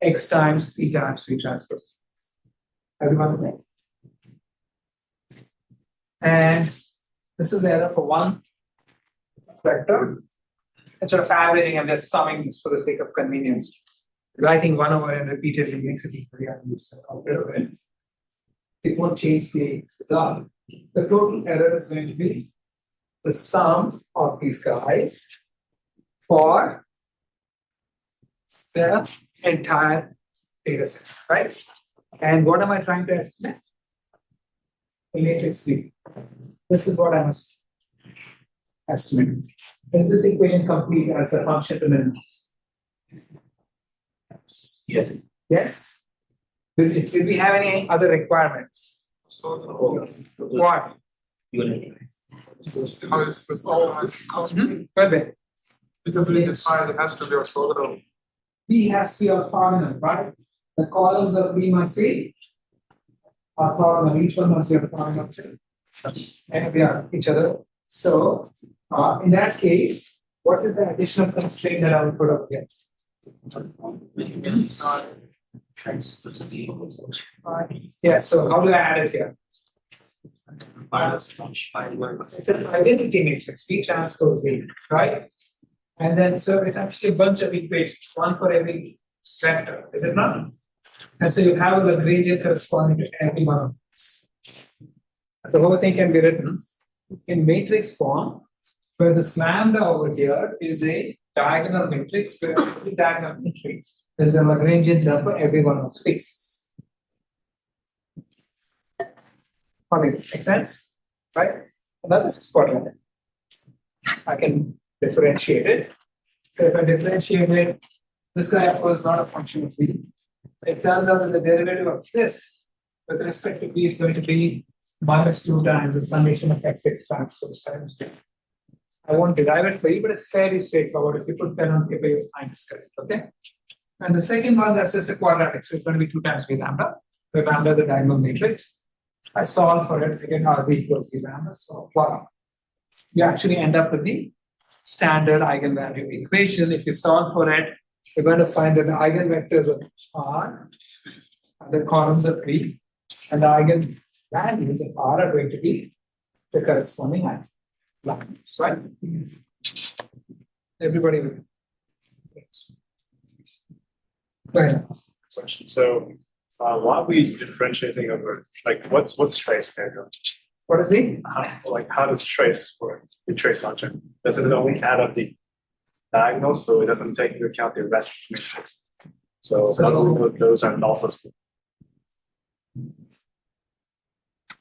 Speaker 1: X times V transpose X. Everyone with me? And this is the error for one vector. And sort of averaging and just summing this for the sake of convenience. Writing 1 over n repeatedly makes it equally obvious. It won't change the result. The total error is going to be the sum of these guys for the entire data set, right? And what am I trying to estimate? The matrix V. This is what I must estimate. Is this equation complete as a function to minimize?
Speaker 6: Yeah.
Speaker 1: Yes? Did we have any other requirements? What?
Speaker 4: How is with all
Speaker 1: Well,
Speaker 4: because we define it has to be orthogonal.
Speaker 1: V has to be orthogonal, right? The columns of V must be orthogonal. Each one must be orthogonal to and they are each other. So, in that case, what is the additional constraint that I will put up here? Yeah, so how do I add it here? It's an identity matrix, V transpose V, right? And then, so it's actually a bunch of equations, one for every vector, is it not? And so you have a gradient corresponding to every one of these. The whole thing can be written in matrix form, where this lambda over here is a diagonal matrix, where every diagonal matrix is a Lagrangian term for every one of the faces. Okay, make sense? Right? Now this is what I can differentiate it. So if I differentiate it, this guy of course is not a function of V. It turns out that the derivative of this with respect to V is going to be minus 2 times the summation of X transpose times V. I won't derive it for you, but it's fairly straightforward. If you put pen on paper, you'll find it's correct. Okay. And the second one, that's just a quadratic. So it's going to be 2 times V lambda. The lambda, the diagonal matrix. I solve for it, again, R V equals V lambda. So voila. You actually end up with the standard eigenvalue equation. If you solve for it, you're going to find that the eigenvectors of R are the columns of V, and the eigenvalues of R are going to be the corresponding eigenvalues, right? Everybody will. Yes. Go ahead.
Speaker 2: Question. So, why are we differentiating over, like, what's trace there?
Speaker 1: What is the?
Speaker 2: How does trace work? The trace function, does it only add up the diagonals, so it doesn't take into account the rest of the matrix?
Speaker 6: So
Speaker 1: So-
Speaker 6: one will close and offers.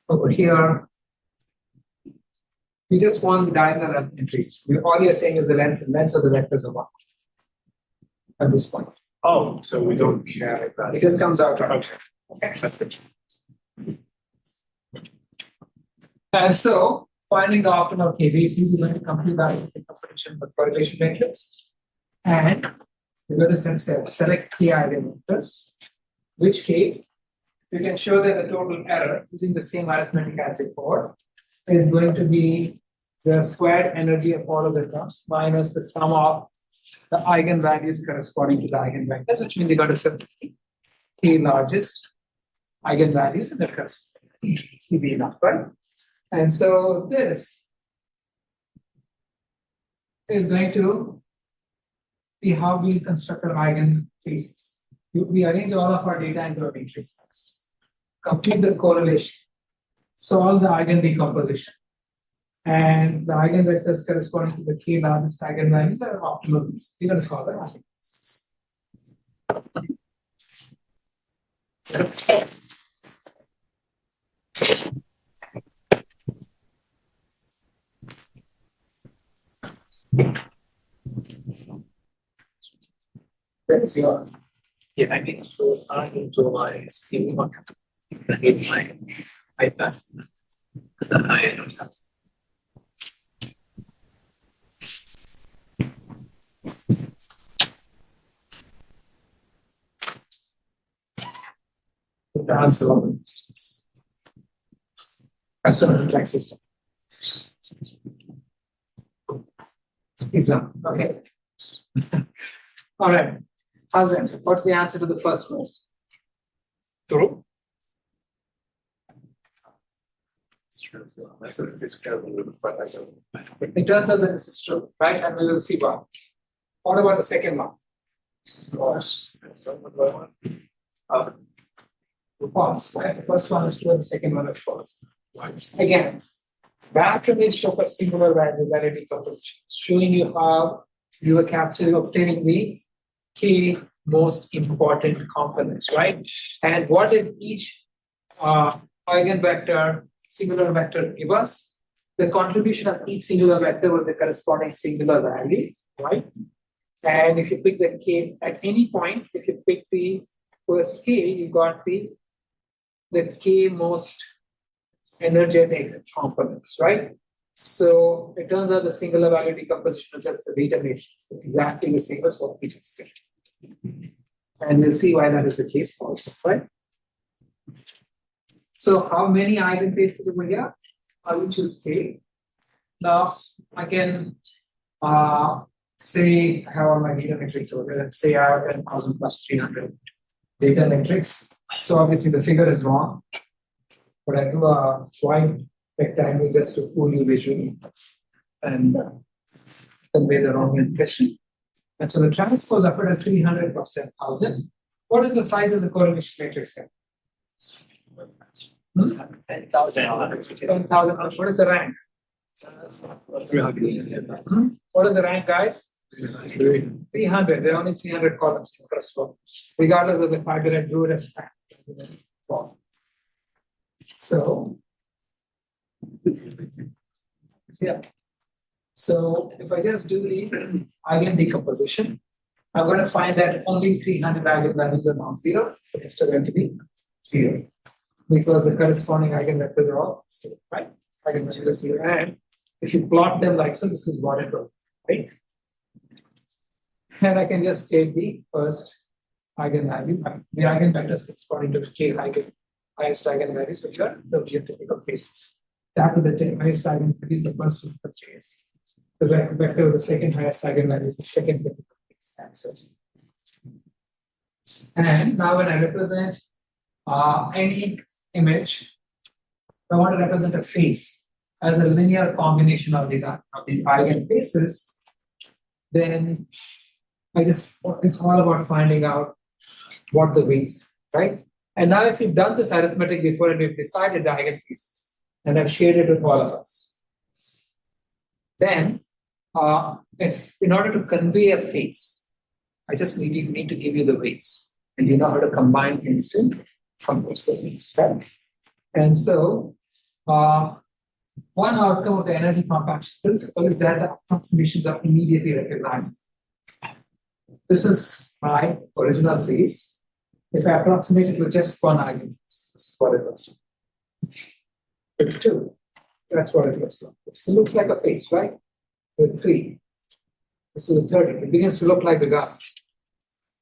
Speaker 1: over here. We just want the diagonal entries. All you're saying is the length of the vectors are one at this point.
Speaker 6: Oh, so we don't care like that.
Speaker 1: It just comes out.
Speaker 6: Okay.
Speaker 1: Okay.
Speaker 6: That's good.
Speaker 1: And so finding the optimal KVCs, we're going to complete that with the computation of correlation matrix. And we're going to select K eigenvectors, which K you can show that the total error using the same arithmetic as before is going to be the squared energy of all of the terms minus the sum of the eigenvalues corresponding to the eigenvectors, which means you got to set K largest eigenvalues and that corresponds. It's easy enough, right? And so this is going to be how we construct our eigenfaces. We arrange all of our data into a matrix, complete the correlation, solve the eigen decomposition, and the eigenvectors corresponding to the K largest eigenvalues are optimal. We're going to call them eigenfaces. That's your
Speaker 6: Yeah, I need to assign into my schema. I need my iPad.
Speaker 1: the answer of the instance. As soon as like system. Islam. Okay. All right. How's that? What's the answer to the first question? True.
Speaker 6: It's true. This is describable, but I don't.
Speaker 1: It turns out that this is true, right? And we will see why. What about the second one?
Speaker 6: False.
Speaker 1: False, right? The first one is true and the second one is false. Again, back to the stroke of singular value decomposition, showing you how you are capturing, obtaining the K most important components, right? And what did each eigenvector, singular vector give us? The contribution of each singular vector was the corresponding singular value, right? And if you pick the K at any point, if you pick the first K, you got the K most energetic components, right? So it turns out the singular value decomposition of just the data matrix is exactly the same as what we just did. And we'll see why that is the case also, right? So how many eigenfaces over here? I will choose K. Now I can say I have all my data matrix over there. Let's say I have 10,000 plus 300 data matrix. So obviously the figure is wrong, but I do a wide rectangle just to fool you visually and convey the wrong impression. And so the transpose upward is 300 plus 10,000. What is the size of the correlation matrix here?
Speaker 6: 10,000.
Speaker 1: 10,000. What is the rank?
Speaker 6: 300.
Speaker 1: What is the rank, guys? 300. There are only 300 columns in the first one, regardless of the fact that I drew it as fact. So, yeah. So if I just do the eigen decomposition, I'm going to find that only 300 eigenvalues are non-zero. The rest are going to be zero because the corresponding eigenvectors are all zero, right? Eigenvalues are zero. And if you plot them like so, this is what it will, right? And I can just take the first eigenvalue, the eigenvectors corresponding to the K highest eigenvalues, which are the geotypical cases. That with the highest eigenvalue is the first typical case. The vector with the second highest eigenvalue is the second typical case answer. And now when I represent any image, I want to represent a face as a linear combination of these eigenfaces, then it's all about finding out what the weights are, right? And now if you've done this arithmetic before and we've decided the eigenfaces, and I've shared it with all of us, then if in order to convey a face, I just need to give you the weights, and you know how to combine things to compose the things, right? And so, one outcome of the energy compaction principle is that the approximations are immediately recognized. This is my original phase. If I approximate it with just one eigenphase, this is what it looks like. With two, that's what it looks like. It still looks like a face, right? With three, this is the 30. It begins to look like the garbage.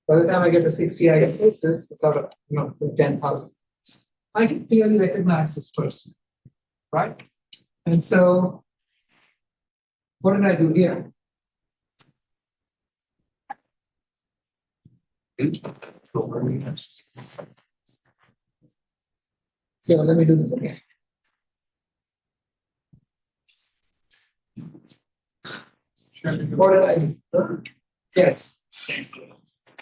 Speaker 1: By the time I get to 60 eigenfaces, it's out of 10,000. I can clearly recognize this person, right? And so, what did I do here? So let me do this again. What did I do? Yes.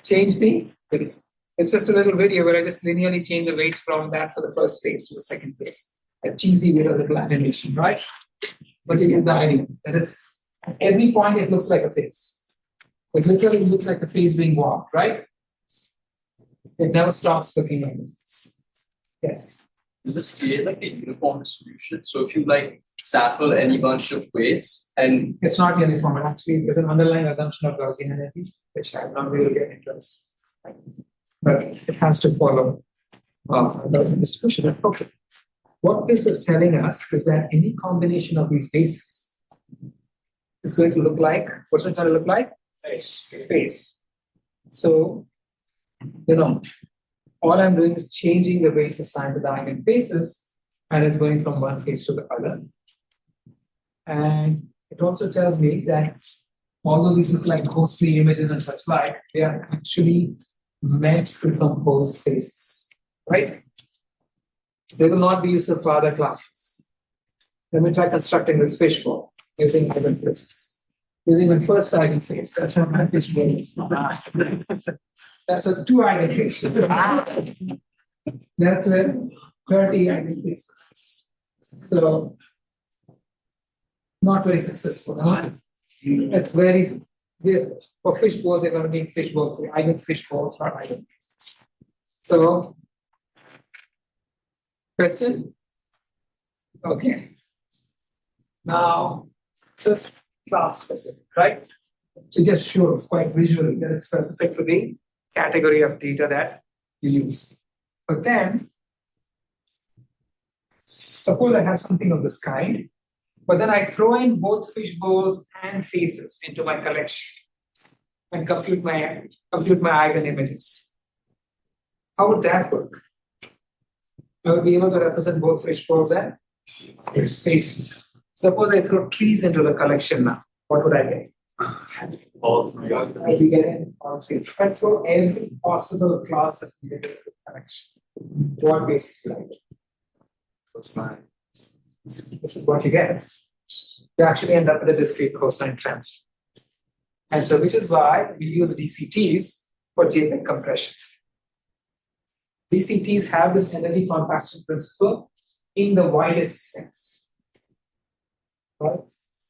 Speaker 1: Change the weights. It's just a little video where I just linearly change the weights from that for the first phase to the second phase. A cheesy way of the animation, right? But you get the idea that it's at every point it looks like a face. It literally looks like a face being walked, right? It never stops looking like this. Yes.
Speaker 5: Does this create like a uniform distribution? So if you like sample any bunch of weights and
Speaker 1: It's not uniform. Actually, there's an underlying assumption of Gaussianity, which I'm not really getting into. But it has to follow Gaussian distribution. Okay. What this is telling us is that any combination of these bases is going to look like, what's it going to look like? Face. So, all I'm doing is changing the weights assigned to the eigenfaces, and it's going from one face to the other. And it also tells me that although these look like ghostly images and such like, they are actually meant to compose spaces, right? They will not be useful for other classes. Let me try constructing this fishbowl using eigenfaces. Using my first eigenface, that's what my fishbowl is. That's a two eigenfaces. That's with 30 eigenfaces. So, not very successful. It's very, for fishbowls, they're going to be fishbowl, eigenfishbowls or eigenfaces. So, question? Okay. Now, so it's class specific, right? It just shows quite visually that it's specific to the category of data that you use. But then, suppose I have something of this kind, but then I throw in both fishbowls and faces into my collection and compute my eigen images. How would that work? I would be able to represent both fishbowls and faces. Suppose I throw trees into the collection now. What would I get?
Speaker 5: all three are
Speaker 1: I'd be getting all three. If I throw every possible class of data into the collection, what basis do I get? Cosine. This is what you get. You actually end up with a discrete cosine transform. And so, which is why we use DCTs for JPEG compression. DCTs have this energy compaction principle in the widest sense. Right?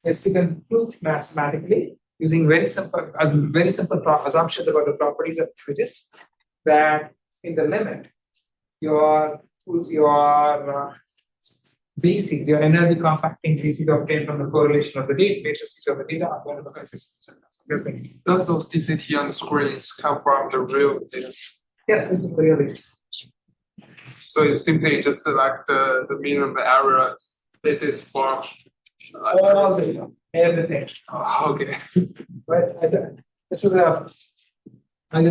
Speaker 1: Yes, you can prove mathematically using very simple assumptions about the properties of images that in the limit your bases, your energy compacting bases obtained from the correlation of the data matrices of the data are going to be.
Speaker 4: Does those DCT on the screens come from the real data?
Speaker 1: Yes, this is the real data.
Speaker 4: So it's simply just like the minimum error basis for
Speaker 1: All data, everything.
Speaker 4: okay.
Speaker 1: Right? This is I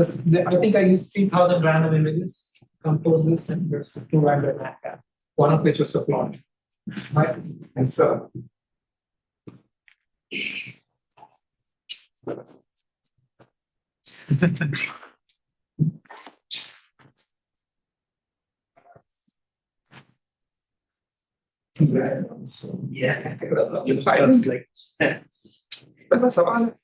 Speaker 1: think I used 3,000 random images, compose this, and there's two random data, one of which was the plot. Right? And so
Speaker 6: Yeah.
Speaker 1: you try to like but that's about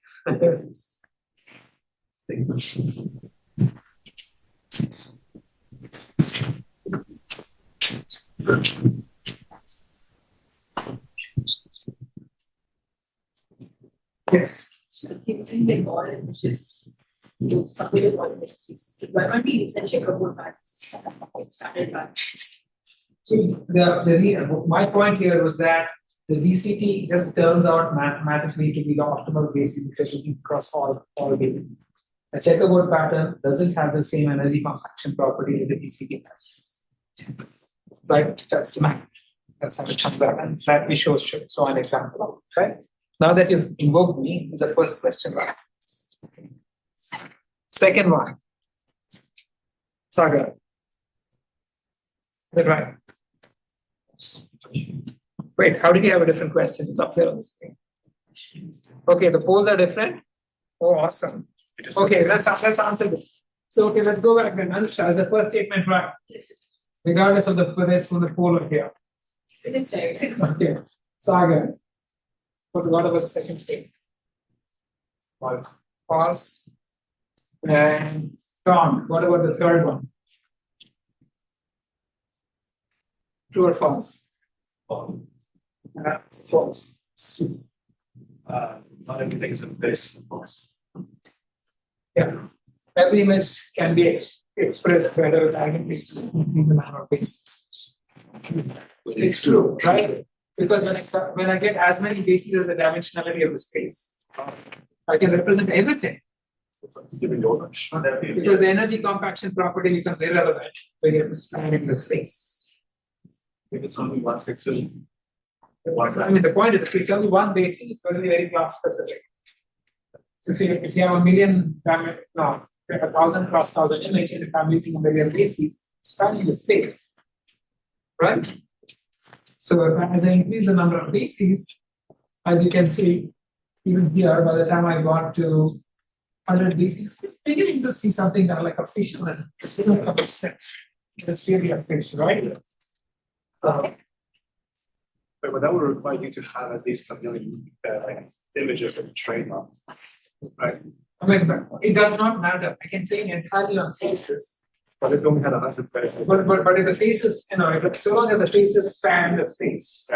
Speaker 1: yes.
Speaker 3: Using the order, which is Why not we use a checkerboard pattern? Started by.
Speaker 1: So my point here was that the VCT just turns out mathematically to be the optimal basis if you're looking across all data. A checkerboard pattern doesn't have the same energy compaction property that the VCT has. Right? That's the math. That's how it comes out. And let me show an example of it, right? Now that you've invoked me, is the first question, right? Second one. Sagar. Is that right? Wait, how did you have a different question? It's up there on the screen. Okay, the polls are different. Oh, awesome. Okay, let's answer this. So, okay, let's go back then. Anusha, as the first statement, right? Regardless of whether it's from the poll or here.
Speaker 3: It is right.
Speaker 1: Okay, Sagar. What about the second statement? False. And Tom, what about the third one? True or false? That's false.
Speaker 6: Not everything is in place. False.
Speaker 1: Yeah. Every image can be expressed better with eigenvalues in the manner of basis. It's true, right? Because when I get as many bases as the dimensionality of the space, I can represent everything. Because the energy compaction property becomes irrelevant when you're spanning the space.
Speaker 6: If it's only one pixel,
Speaker 1: I mean, the point is, if it's only one basis, it's going to be very class specific. So if you have a million, 1,000 cross 1,000 image, and if I'm using a million bases, spanning the space, right? So as I increase the number of bases, as you can see, even here, by the time I got to 100 bases, beginning to see something that like a fish as it's really a fish, right? So
Speaker 6: but that would require you to have at least a million images that you train on, right?
Speaker 1: I mean, it does not matter. I can train entirely on faces.
Speaker 6: But if you only had 100 faces,
Speaker 1: But if the faces, so long as the faces span the space,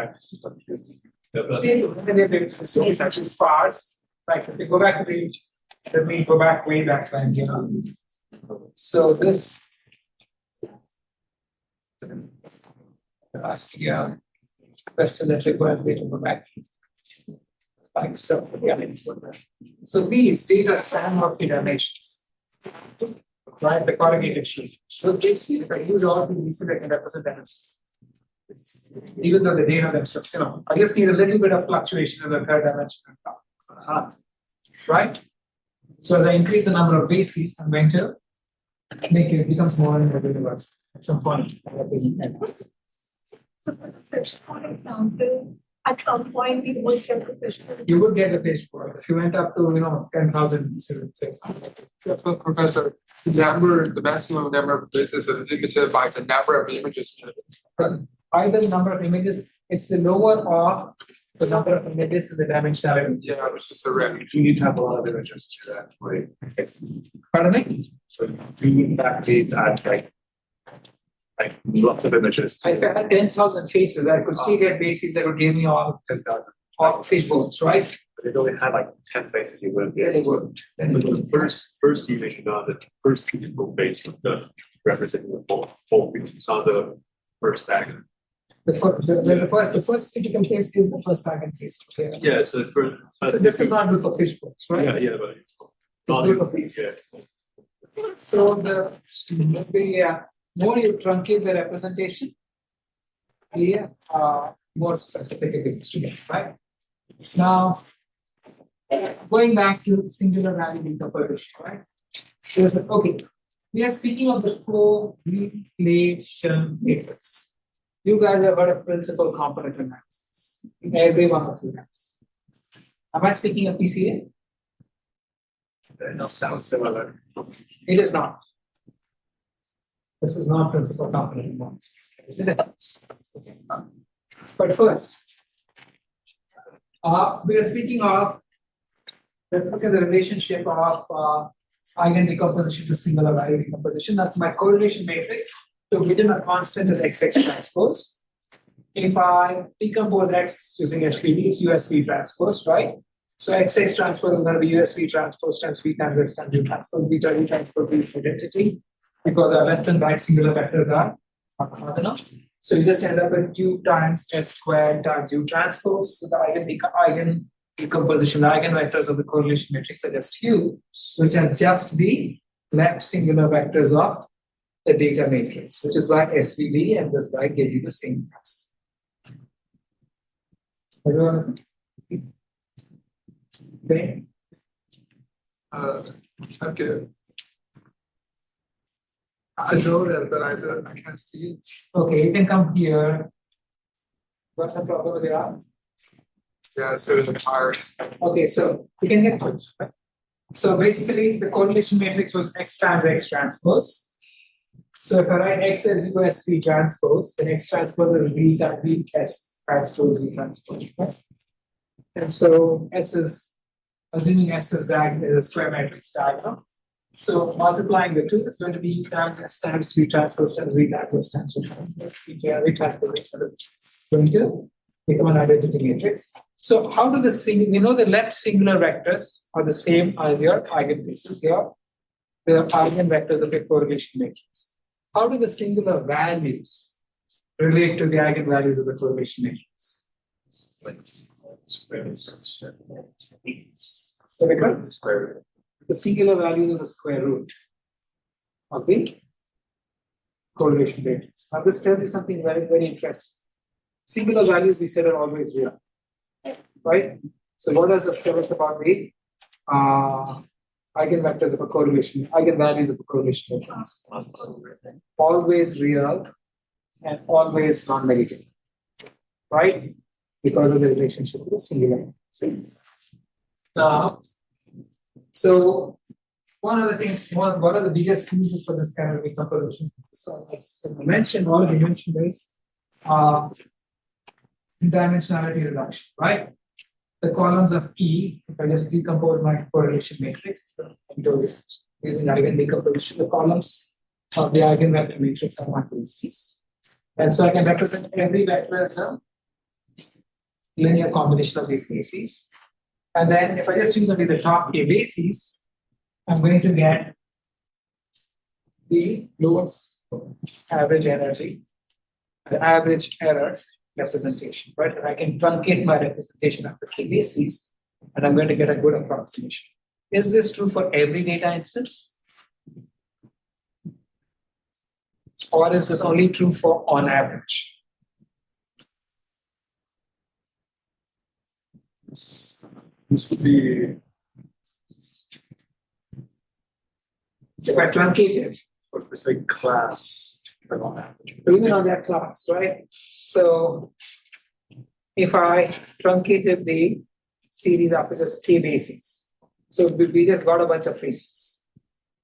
Speaker 1: it's actually sparse. Like if you go back to let me go back way back then, So this asking a question that requires me to go back. Like so, yeah. So these data span multi-dimensions. Right, the corrugated sheet. So basically, if I use all of these, I can represent them. Even though the data themselves, I just need a little bit of fluctuation in the third dimension. Right? So as I increase the number of bases, I'm going to make it becomes more and more universe at some point.
Speaker 3: For example, at some point we will get the fishbowl.
Speaker 1: You would get the fishbowl if you went up to 10,000 600.
Speaker 4: Professor, the maximum number of bases is limited by the number of images.
Speaker 1: By the number of images, it's the lower of the number of images in the dimensionality.
Speaker 4: Yeah, which is the red.
Speaker 6: you need to have a lot of images to do that, right?
Speaker 1: Pardon me?
Speaker 6: So you in fact need to add like lots of images.
Speaker 1: If I had 10,000 faces, I could still get bases that would give me all
Speaker 6: 10,000.
Speaker 1: fishbowls, right?
Speaker 6: But if you only had like 10 faces, you wouldn't be
Speaker 1: Yeah,
Speaker 6: able
Speaker 1: they would.
Speaker 6: But the first image, the first typical face of the representing the whole face. It's on the first tag.
Speaker 1: The first typical case is the first tag and case. Okay.
Speaker 6: Yeah, so for
Speaker 1: So this is not good for fishbowls, right?
Speaker 6: but
Speaker 1: It's good for faces. So the more you truncate the representation, the more specific it is to get, right? Now, going back to singular value decomposition, right? Okay, we are speaking of the correlation matrix. You guys have heard of principal component analysis. Every one of you guys. Am I speaking of PCA?
Speaker 6: It sounds similar.
Speaker 1: It is not. This is not principal component analysis. It is. But first, we are speaking of, let's look at the relationship of eigen decomposition to singular value decomposition. That's my correlation matrix. So within a constant is XX transpose. If I decompose X using SVD, it's USV transpose, right? So XX transpose is going to be USV transpose times V times S times U transpose beta U transpose V identity because our left and right singular vectors are orthogonal. So you just end up with U times S squared times U transpose. So the eigen decomposition, the eigenvectors of the correlation matrix are just U, which are just the left singular vectors of the data matrix, which is why SVD and this guy give you the same answer. Everyone? Okay.
Speaker 4: Okay. I know that, but I can't see it.
Speaker 1: Okay, you can come here. What's the problem with your arm?
Speaker 4: Yeah, so it's hard.
Speaker 1: Okay, so we can get to it. Right? So basically, the correlation matrix was X times X transpose. So if I write X as U S V transpose, then X transpose is V times V S transpose V transpose. Right? And so S is, assuming S is a square matrix diagonal. So multiplying the two, it's going to be U times S times V transpose times V times S times V transpose. V transpose is going to become an identity matrix. So how do we know the left singular vectors are the same as your eigenbases here. They are eigenvectors of a correlation matrix. How do the singular values relate to the eigenvalues of the correlation matrix? So the singular values of the square root of the correlation matrix. Now this tells you something very, very interesting. Singular values we said are always real, right? So what does this tell us about the eigenvectors of a correlation, eigenvalues of a correlation matrix? Always real and always non-negative, right? Because of the relationship with the singular. So one of the things, one of the biggest uses for this kind of decomposition, so as I mentioned, all you mentioned is dimensionality reduction, right? The columns of E, if I just decompose my correlation matrix using eigen decomposition, the columns of the eigenvector matrix are one basis. And so I can represent every vector as a linear combination of these bases. And then if I just use only the top K bases, I'm going to get the lowest average energy, the average error representation, right? And I can truncate my representation of the K bases, and I'm going to get a good approximation. Is this true for every data instance? Or is this only true for on average?
Speaker 2: This would be
Speaker 1: If I truncate it,
Speaker 2: for a specific class, but on average.
Speaker 1: even on that class, right? So if I truncated the series after just K bases, so we just got a bunch of faces,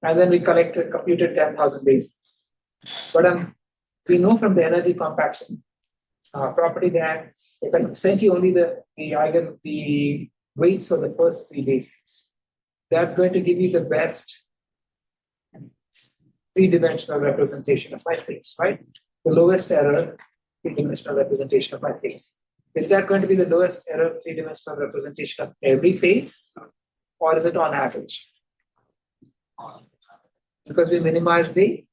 Speaker 1: and then we computed 10,000 bases. But we know from the energy compaction property that if I sent you only the weights for the first three bases, that's going to give you the best three-dimensional representation of my face, right? The lowest error three-dimensional representation of my face. Is that going to be the lowest error three-dimensional representation of every face, or is it on average? Because we minimize the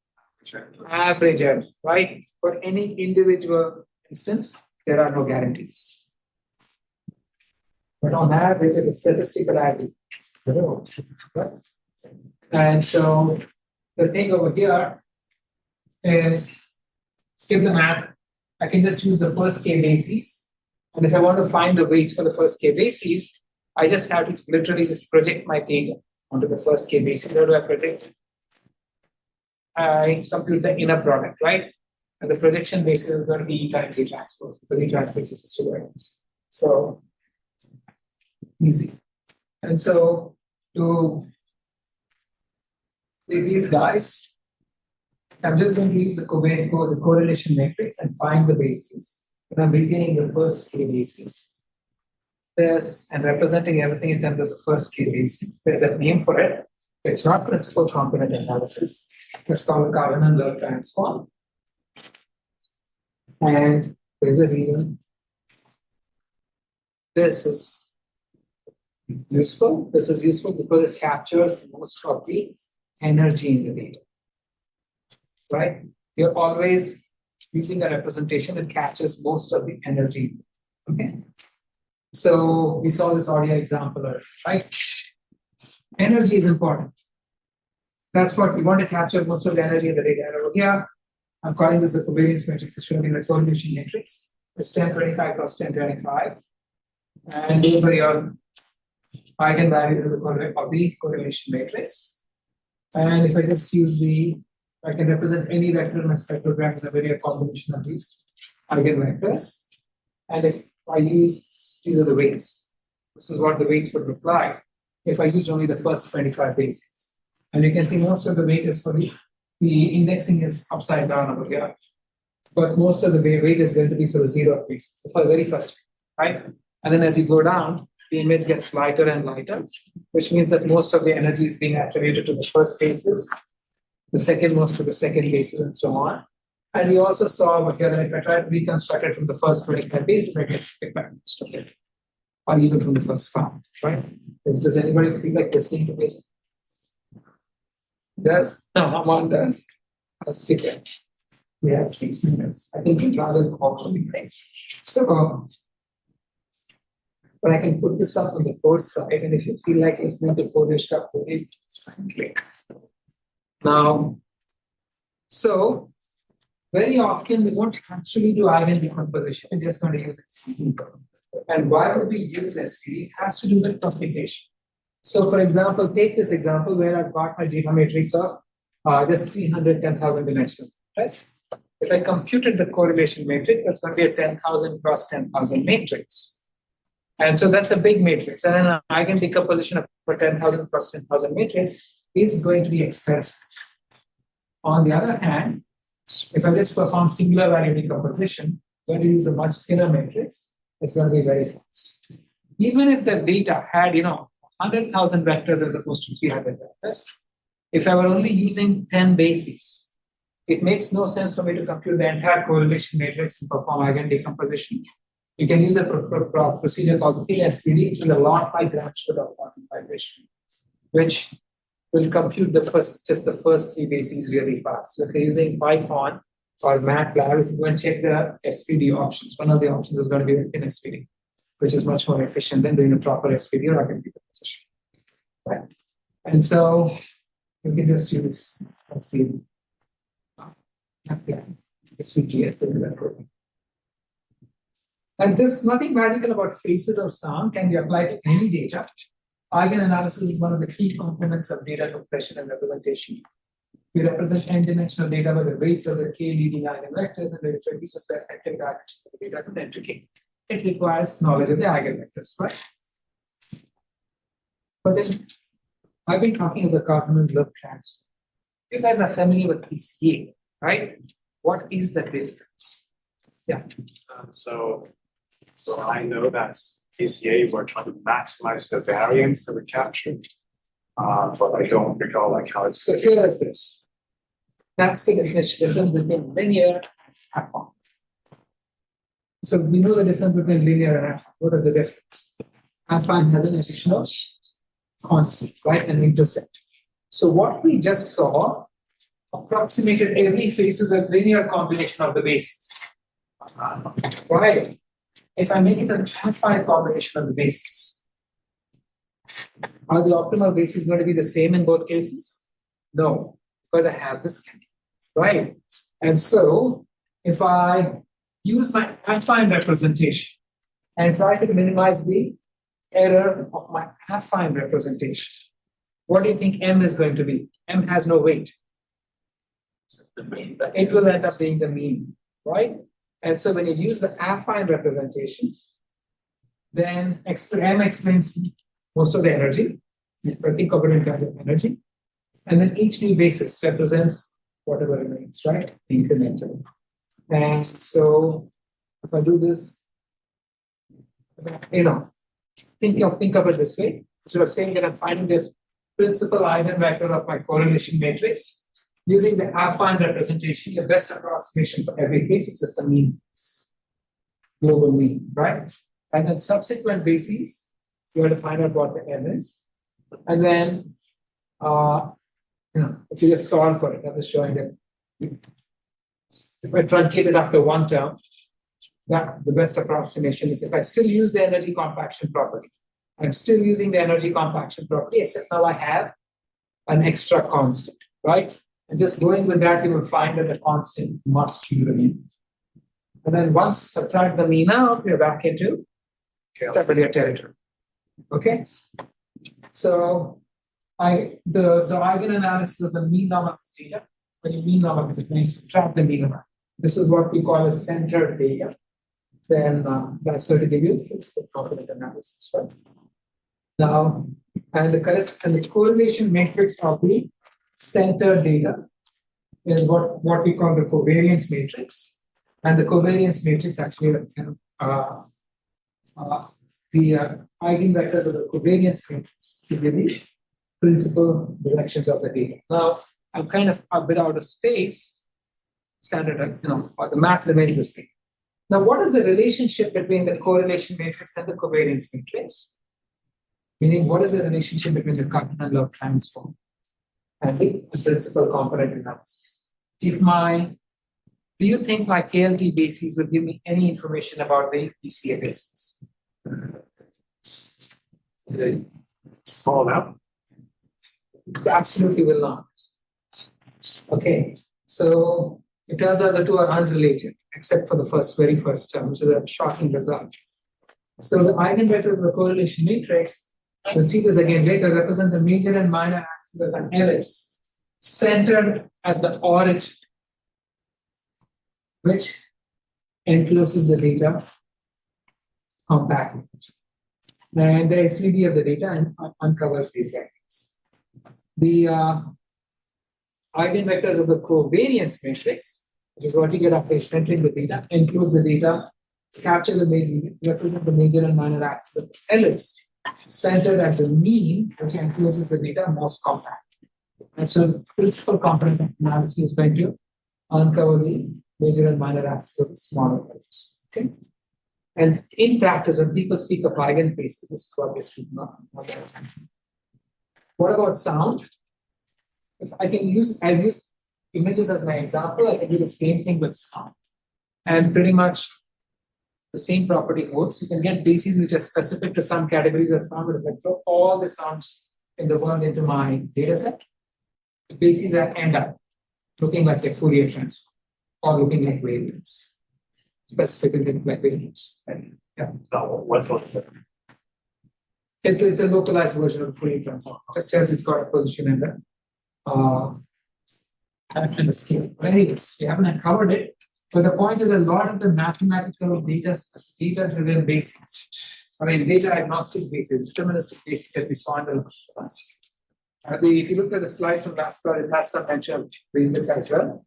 Speaker 1: average error, right? For any individual instance, there are no guarantees. But on average, it's a statistical average. And so the thing over here is, skip the math. I can just use the first K bases. And if I want to find the weights for the first K bases, I just have to literally just project my data onto the first K bases. How do I project? I compute the inner product, right? And the projection basis is going to be E times E transpose, because E transpose is just variance. So easy. And so to these guys, I'm just going to use the correlation matrix and find the bases. And I'm retaining the first K bases. This and representing everything in terms of the first K bases. There's a name for it. It's not principal component analysis. It's called Cardinal transform. And there's a reason. This is useful. This is useful because it captures most of the energy in the data. Right? You're always using a representation that captures most of the energy. Okay. So we saw this audio example, right? Energy is important. That's what we want to capture most of the energy in the data. Over here, I'm calling this the covariance matrix. It's showing the correlation matrix. It's 1025 plus 1025. And those are your eigenvalues of the correlation matrix. And if I just use I can represent any vector in my spectrogram as a very combination of these eigenvectors. And if I use, these are the weights. This is what the weights would look like if I used only the first 25 bases. And you can see most of the weight is for the indexing is upside down over here. But most of the weight is going to be for the 0 bases, so for the very first, right? And then as you go down, the image gets lighter and lighter, which means that most of the energy is being attributed to the first bases, the second most to the second bases, and so on. And we also saw over here that if I try to reconstruct it from the first 25 bases, I get it back most of it, or even from the first part, right? Does anybody feel like listening to this? Does? No, one does. I'll skip it. We have 6 minutes. I think it's rather complicated. So, but I can put this up on the course side, and if you feel like listening to Polish stuff, it's fine. Click. Now, so very often we won't actually do eigen decomposition. We're just going to use SVD. And why would we use SVD? It has to do with computation. So, for example, take this example where I've got my data matrix of just 310,000 dimensional. Right? If I computed the correlation matrix, that's going to be a 10,000 cross 10,000 matrix. And so that's a big matrix. And then an eigen decomposition of a 10,000 cross 10,000 matrix is going to be expensive. On the other hand, if I just perform singular value decomposition, I'm going to use a much thinner matrix, it's going to be very fast. Even if the data had, 100,000 vectors as opposed to 300 vectors, if I were only using 10 bases, it makes no sense for me to compute the entire correlation matrix and perform eigen decomposition. You can use a procedure called PSVD, which is a log pi Gram-Schmidt of quantification, which will compute just the first 3 bases really fast. So if you're using Python or MATLAB, if you go and check the SVD options, one of the options is going to be in SVD, which is much more efficient than doing a proper SVD or eigen decomposition. Right? And so you can just use SVD. SVG. And there's nothing magical about faces or sound, can be applied to any data. Eigenanalysis is one of the key components of data compression and representation. We represent n-dimensional data by the weights of the k leading eigenvectors, and it reduces the effective direction of the data to n to k. It requires knowledge of the eigenvectors, right? But then I've been talking about Kalman-Love transfer. You guys are familiar with PCA, right? What is the difference? Yeah.
Speaker 2: So I know that PCA we're trying to maximize the variance that we captured, but I don't recall how it's.
Speaker 1: So here is this. That's the definition difference between linear and half-on. So we know the difference between linear and half-on. What is the difference? Half-on has an additional constant, right, and intersect. So what we just saw approximated every phase is a linear combination of the bases. Right? If I make it a half-pi combination of the bases, are the optimal bases going to be the same in both cases? No, because I have this, right? And so if I use my affine representation and try to minimize the error of my affine representation, what do you think M is going to be? M has no weight. It will end up being the mean, right? And so when you use the affine representation, then M explains most of the energy, the equivalent value of energy, and then each new basis represents whatever remains, right? Incrementally. And so if I do this, think of it this way. Instead of saying that I'm finding the principal eigenvector of my correlation matrix, using the affine representation, the best approximation for every case is just the mean, global mean, right? And then subsequent bases You have to find out what the n is. And then, if you just solve for it, I'm just showing that if I truncate it after one term, that the best approximation is if I still use the energy compaction property. I'm still using the energy compaction property, except now I have an extra constant, right? And just going with that, you will find that the constant must be the mean. And then once you subtract the mean out, you're back into familiar territory. Okay? So eigenanalysis of the mean normalized data, when you mean normalize it, when you subtract the mean amount. This is what we call a centered data. Then that's going to give you principal component analysis, right? Now, and the correlation matrix of the centered data is what we call the covariance matrix. And the covariance matrix actually, the eigenvectors of the covariance matrix give you the principal directions of the data. Now, I'm kind of a bit out of space, standard, but the math remains the same. Now, what is the relationship between the correlation matrix and the covariance matrix? Meaning, what is the relationship between the cardinal log transform and the principal component analysis? Do you think my KLT basis will give me any information about the PCA basis?
Speaker 2: Small now.
Speaker 1: It absolutely will not. Okay, so it turns out the two are unrelated, except for the very first term, which is a shocking result. So the eigenvectors of the correlation matrix, we'll see this again later, represent the major and minor axes of an ellipse centered at the origin, which encloses the data compactly. And the SVD of the data and uncovers these vectors. The eigenvectors of the covariance matrix, which is what you get after centering the data, enclose the data, capture the major, represent the major and minor axis of the ellipse, centered at the mean, which encloses the data most compact. And so the principal component analysis is going to uncover the major and minor axes of the smaller ellipse. Okay. And in practice, when people speak of eigenspaces, this is what they speak about. What about sound? If I can use, I've used images as my example, I can do the same thing with sound. And pretty much the same property holds. You can get bases which are specific to some categories of sound, but if I throw all the sounds in the world into my data set, the bases end up looking like a Fourier transform or looking like variance. Specifically like variance. And, yeah.
Speaker 2: Now, what's on
Speaker 1: It's a localized version of the Fourier transform. Just as it's got a position in the scale. But anyways, we haven't uncovered it. But the point is a lot of the mathematical data-driven basis, data agnostic basis, deterministic basis that we saw in the last class. If you look at the slides from last class, it has some mention of variance as well.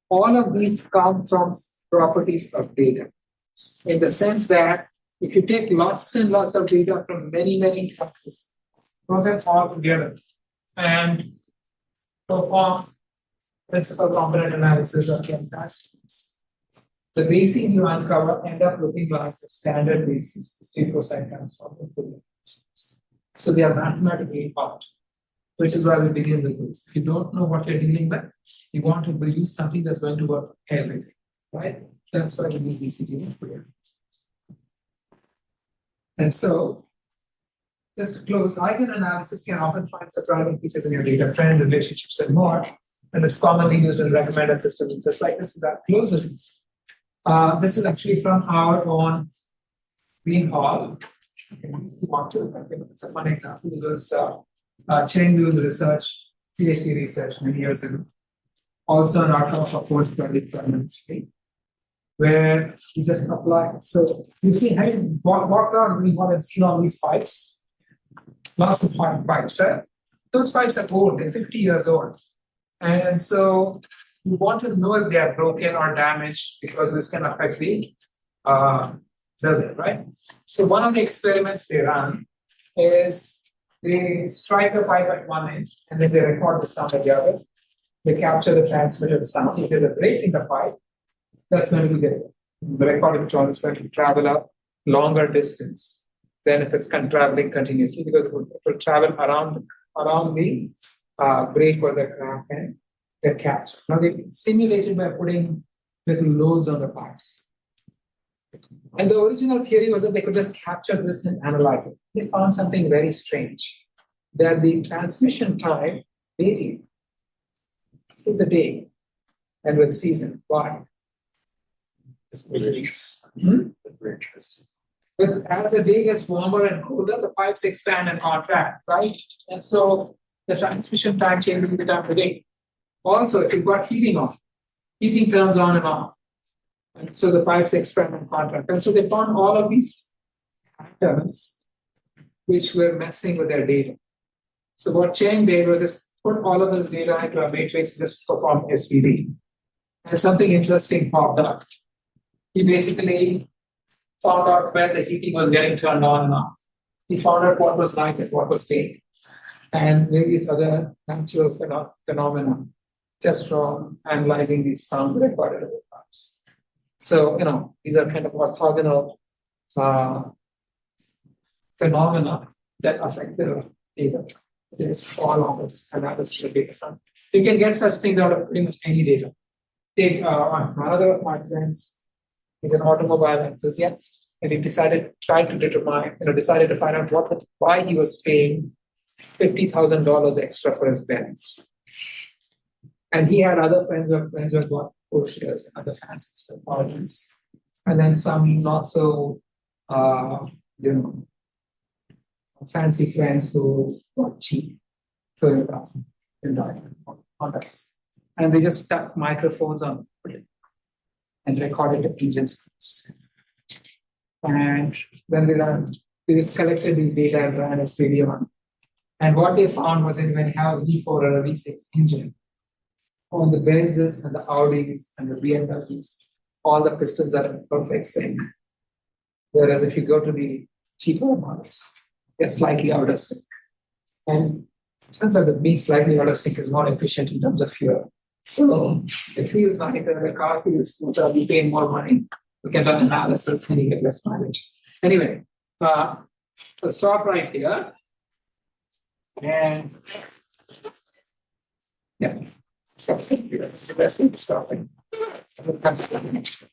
Speaker 1: All of these come from properties of data, in the sense that if you take lots and lots of data from many classes, put them all together, and perform principal component analysis of the entire space, the bases you uncover end up looking like the standard basis state cosine transform. So they are mathematically involved, which is why we begin with this. If you don't know what you're dealing with, you want to use something that's going to work for everything, right? That's why we use BCG. And so, just to close, eigenanalysis can often find surprising features in your data, trends, relationships, and more. And it's commonly used in recommender systems and such like this. That close with this. This is actually from our own Green Hall. It's a fun example. It was Cheng Liu's research, PhD research many years ago. Also an outcome of post-study deployment stream, where you just apply. So you've seen, have you walked around Green Hall and seen all these pipes? Lots of pipes, right? Those pipes are old, they're 50 years old. And so you want to know if they are broken or damaged because this can affect the building, right? So one of the experiments they run is they strike a pipe at one end and then they record the sound at the other. They capture the transmitted sound. If there's a break in the pipe, that's going to be the recorded tone is going to travel a longer distance than if it's traveling continuously because it will travel around the break or the crack and get catch. Now they simulated by putting little loads on the pipes. And the original theory was that they could just capture this and analyze it. They found something very strange, that the transmission time varied with the day and with season. Why? Hmm? But as the day gets warmer and colder, the pipes expand and contract, right? And so the transmission time changes with the time of the day. Also, if you've got heating on, heating turns on and off. And so the pipes expand and contract. And so they found all of these patterns which were messing with their data. So what Cheng did was just put all of this data into a matrix, just perform SVD. And something interesting popped up. He basically found out where the heating was getting turned on and off. He found out what was night and what was day, and various other natural phenomena just from analyzing these sounds recorded in the pipes. So, these are kind of orthogonal phenomena that affect the data. It is all over just analysis of data. So you can get such things out of pretty much any data. Take another of my friends, he's an automobile enthusiast, and he decided to find out why he was paying $50,000 extra for his Benz. And he had other friends who had bought Porsches and other fancy stuff, Audis, and then some not so, fancy friends who bought cheap Toyotas and Hondas. And they just stuck microphones on it and recorded the engine sounds. And then they just collected these data and ran a video on. And what they found was when you have a V4 or a V6 engine, on the Benzes and the Audis and the BMWs, all the pistons are in perfect sync. Whereas if you go to the cheaper models, they're slightly out of sync. And it turns out that being slightly out of sync is more efficient in terms of fuel. So it feels like the car feels smoother, we pay more money, we can run analysis and you get less mileage. Anyway, I'll stop right here. And yeah, stop. That's the best way to stop it. We'll come to the next.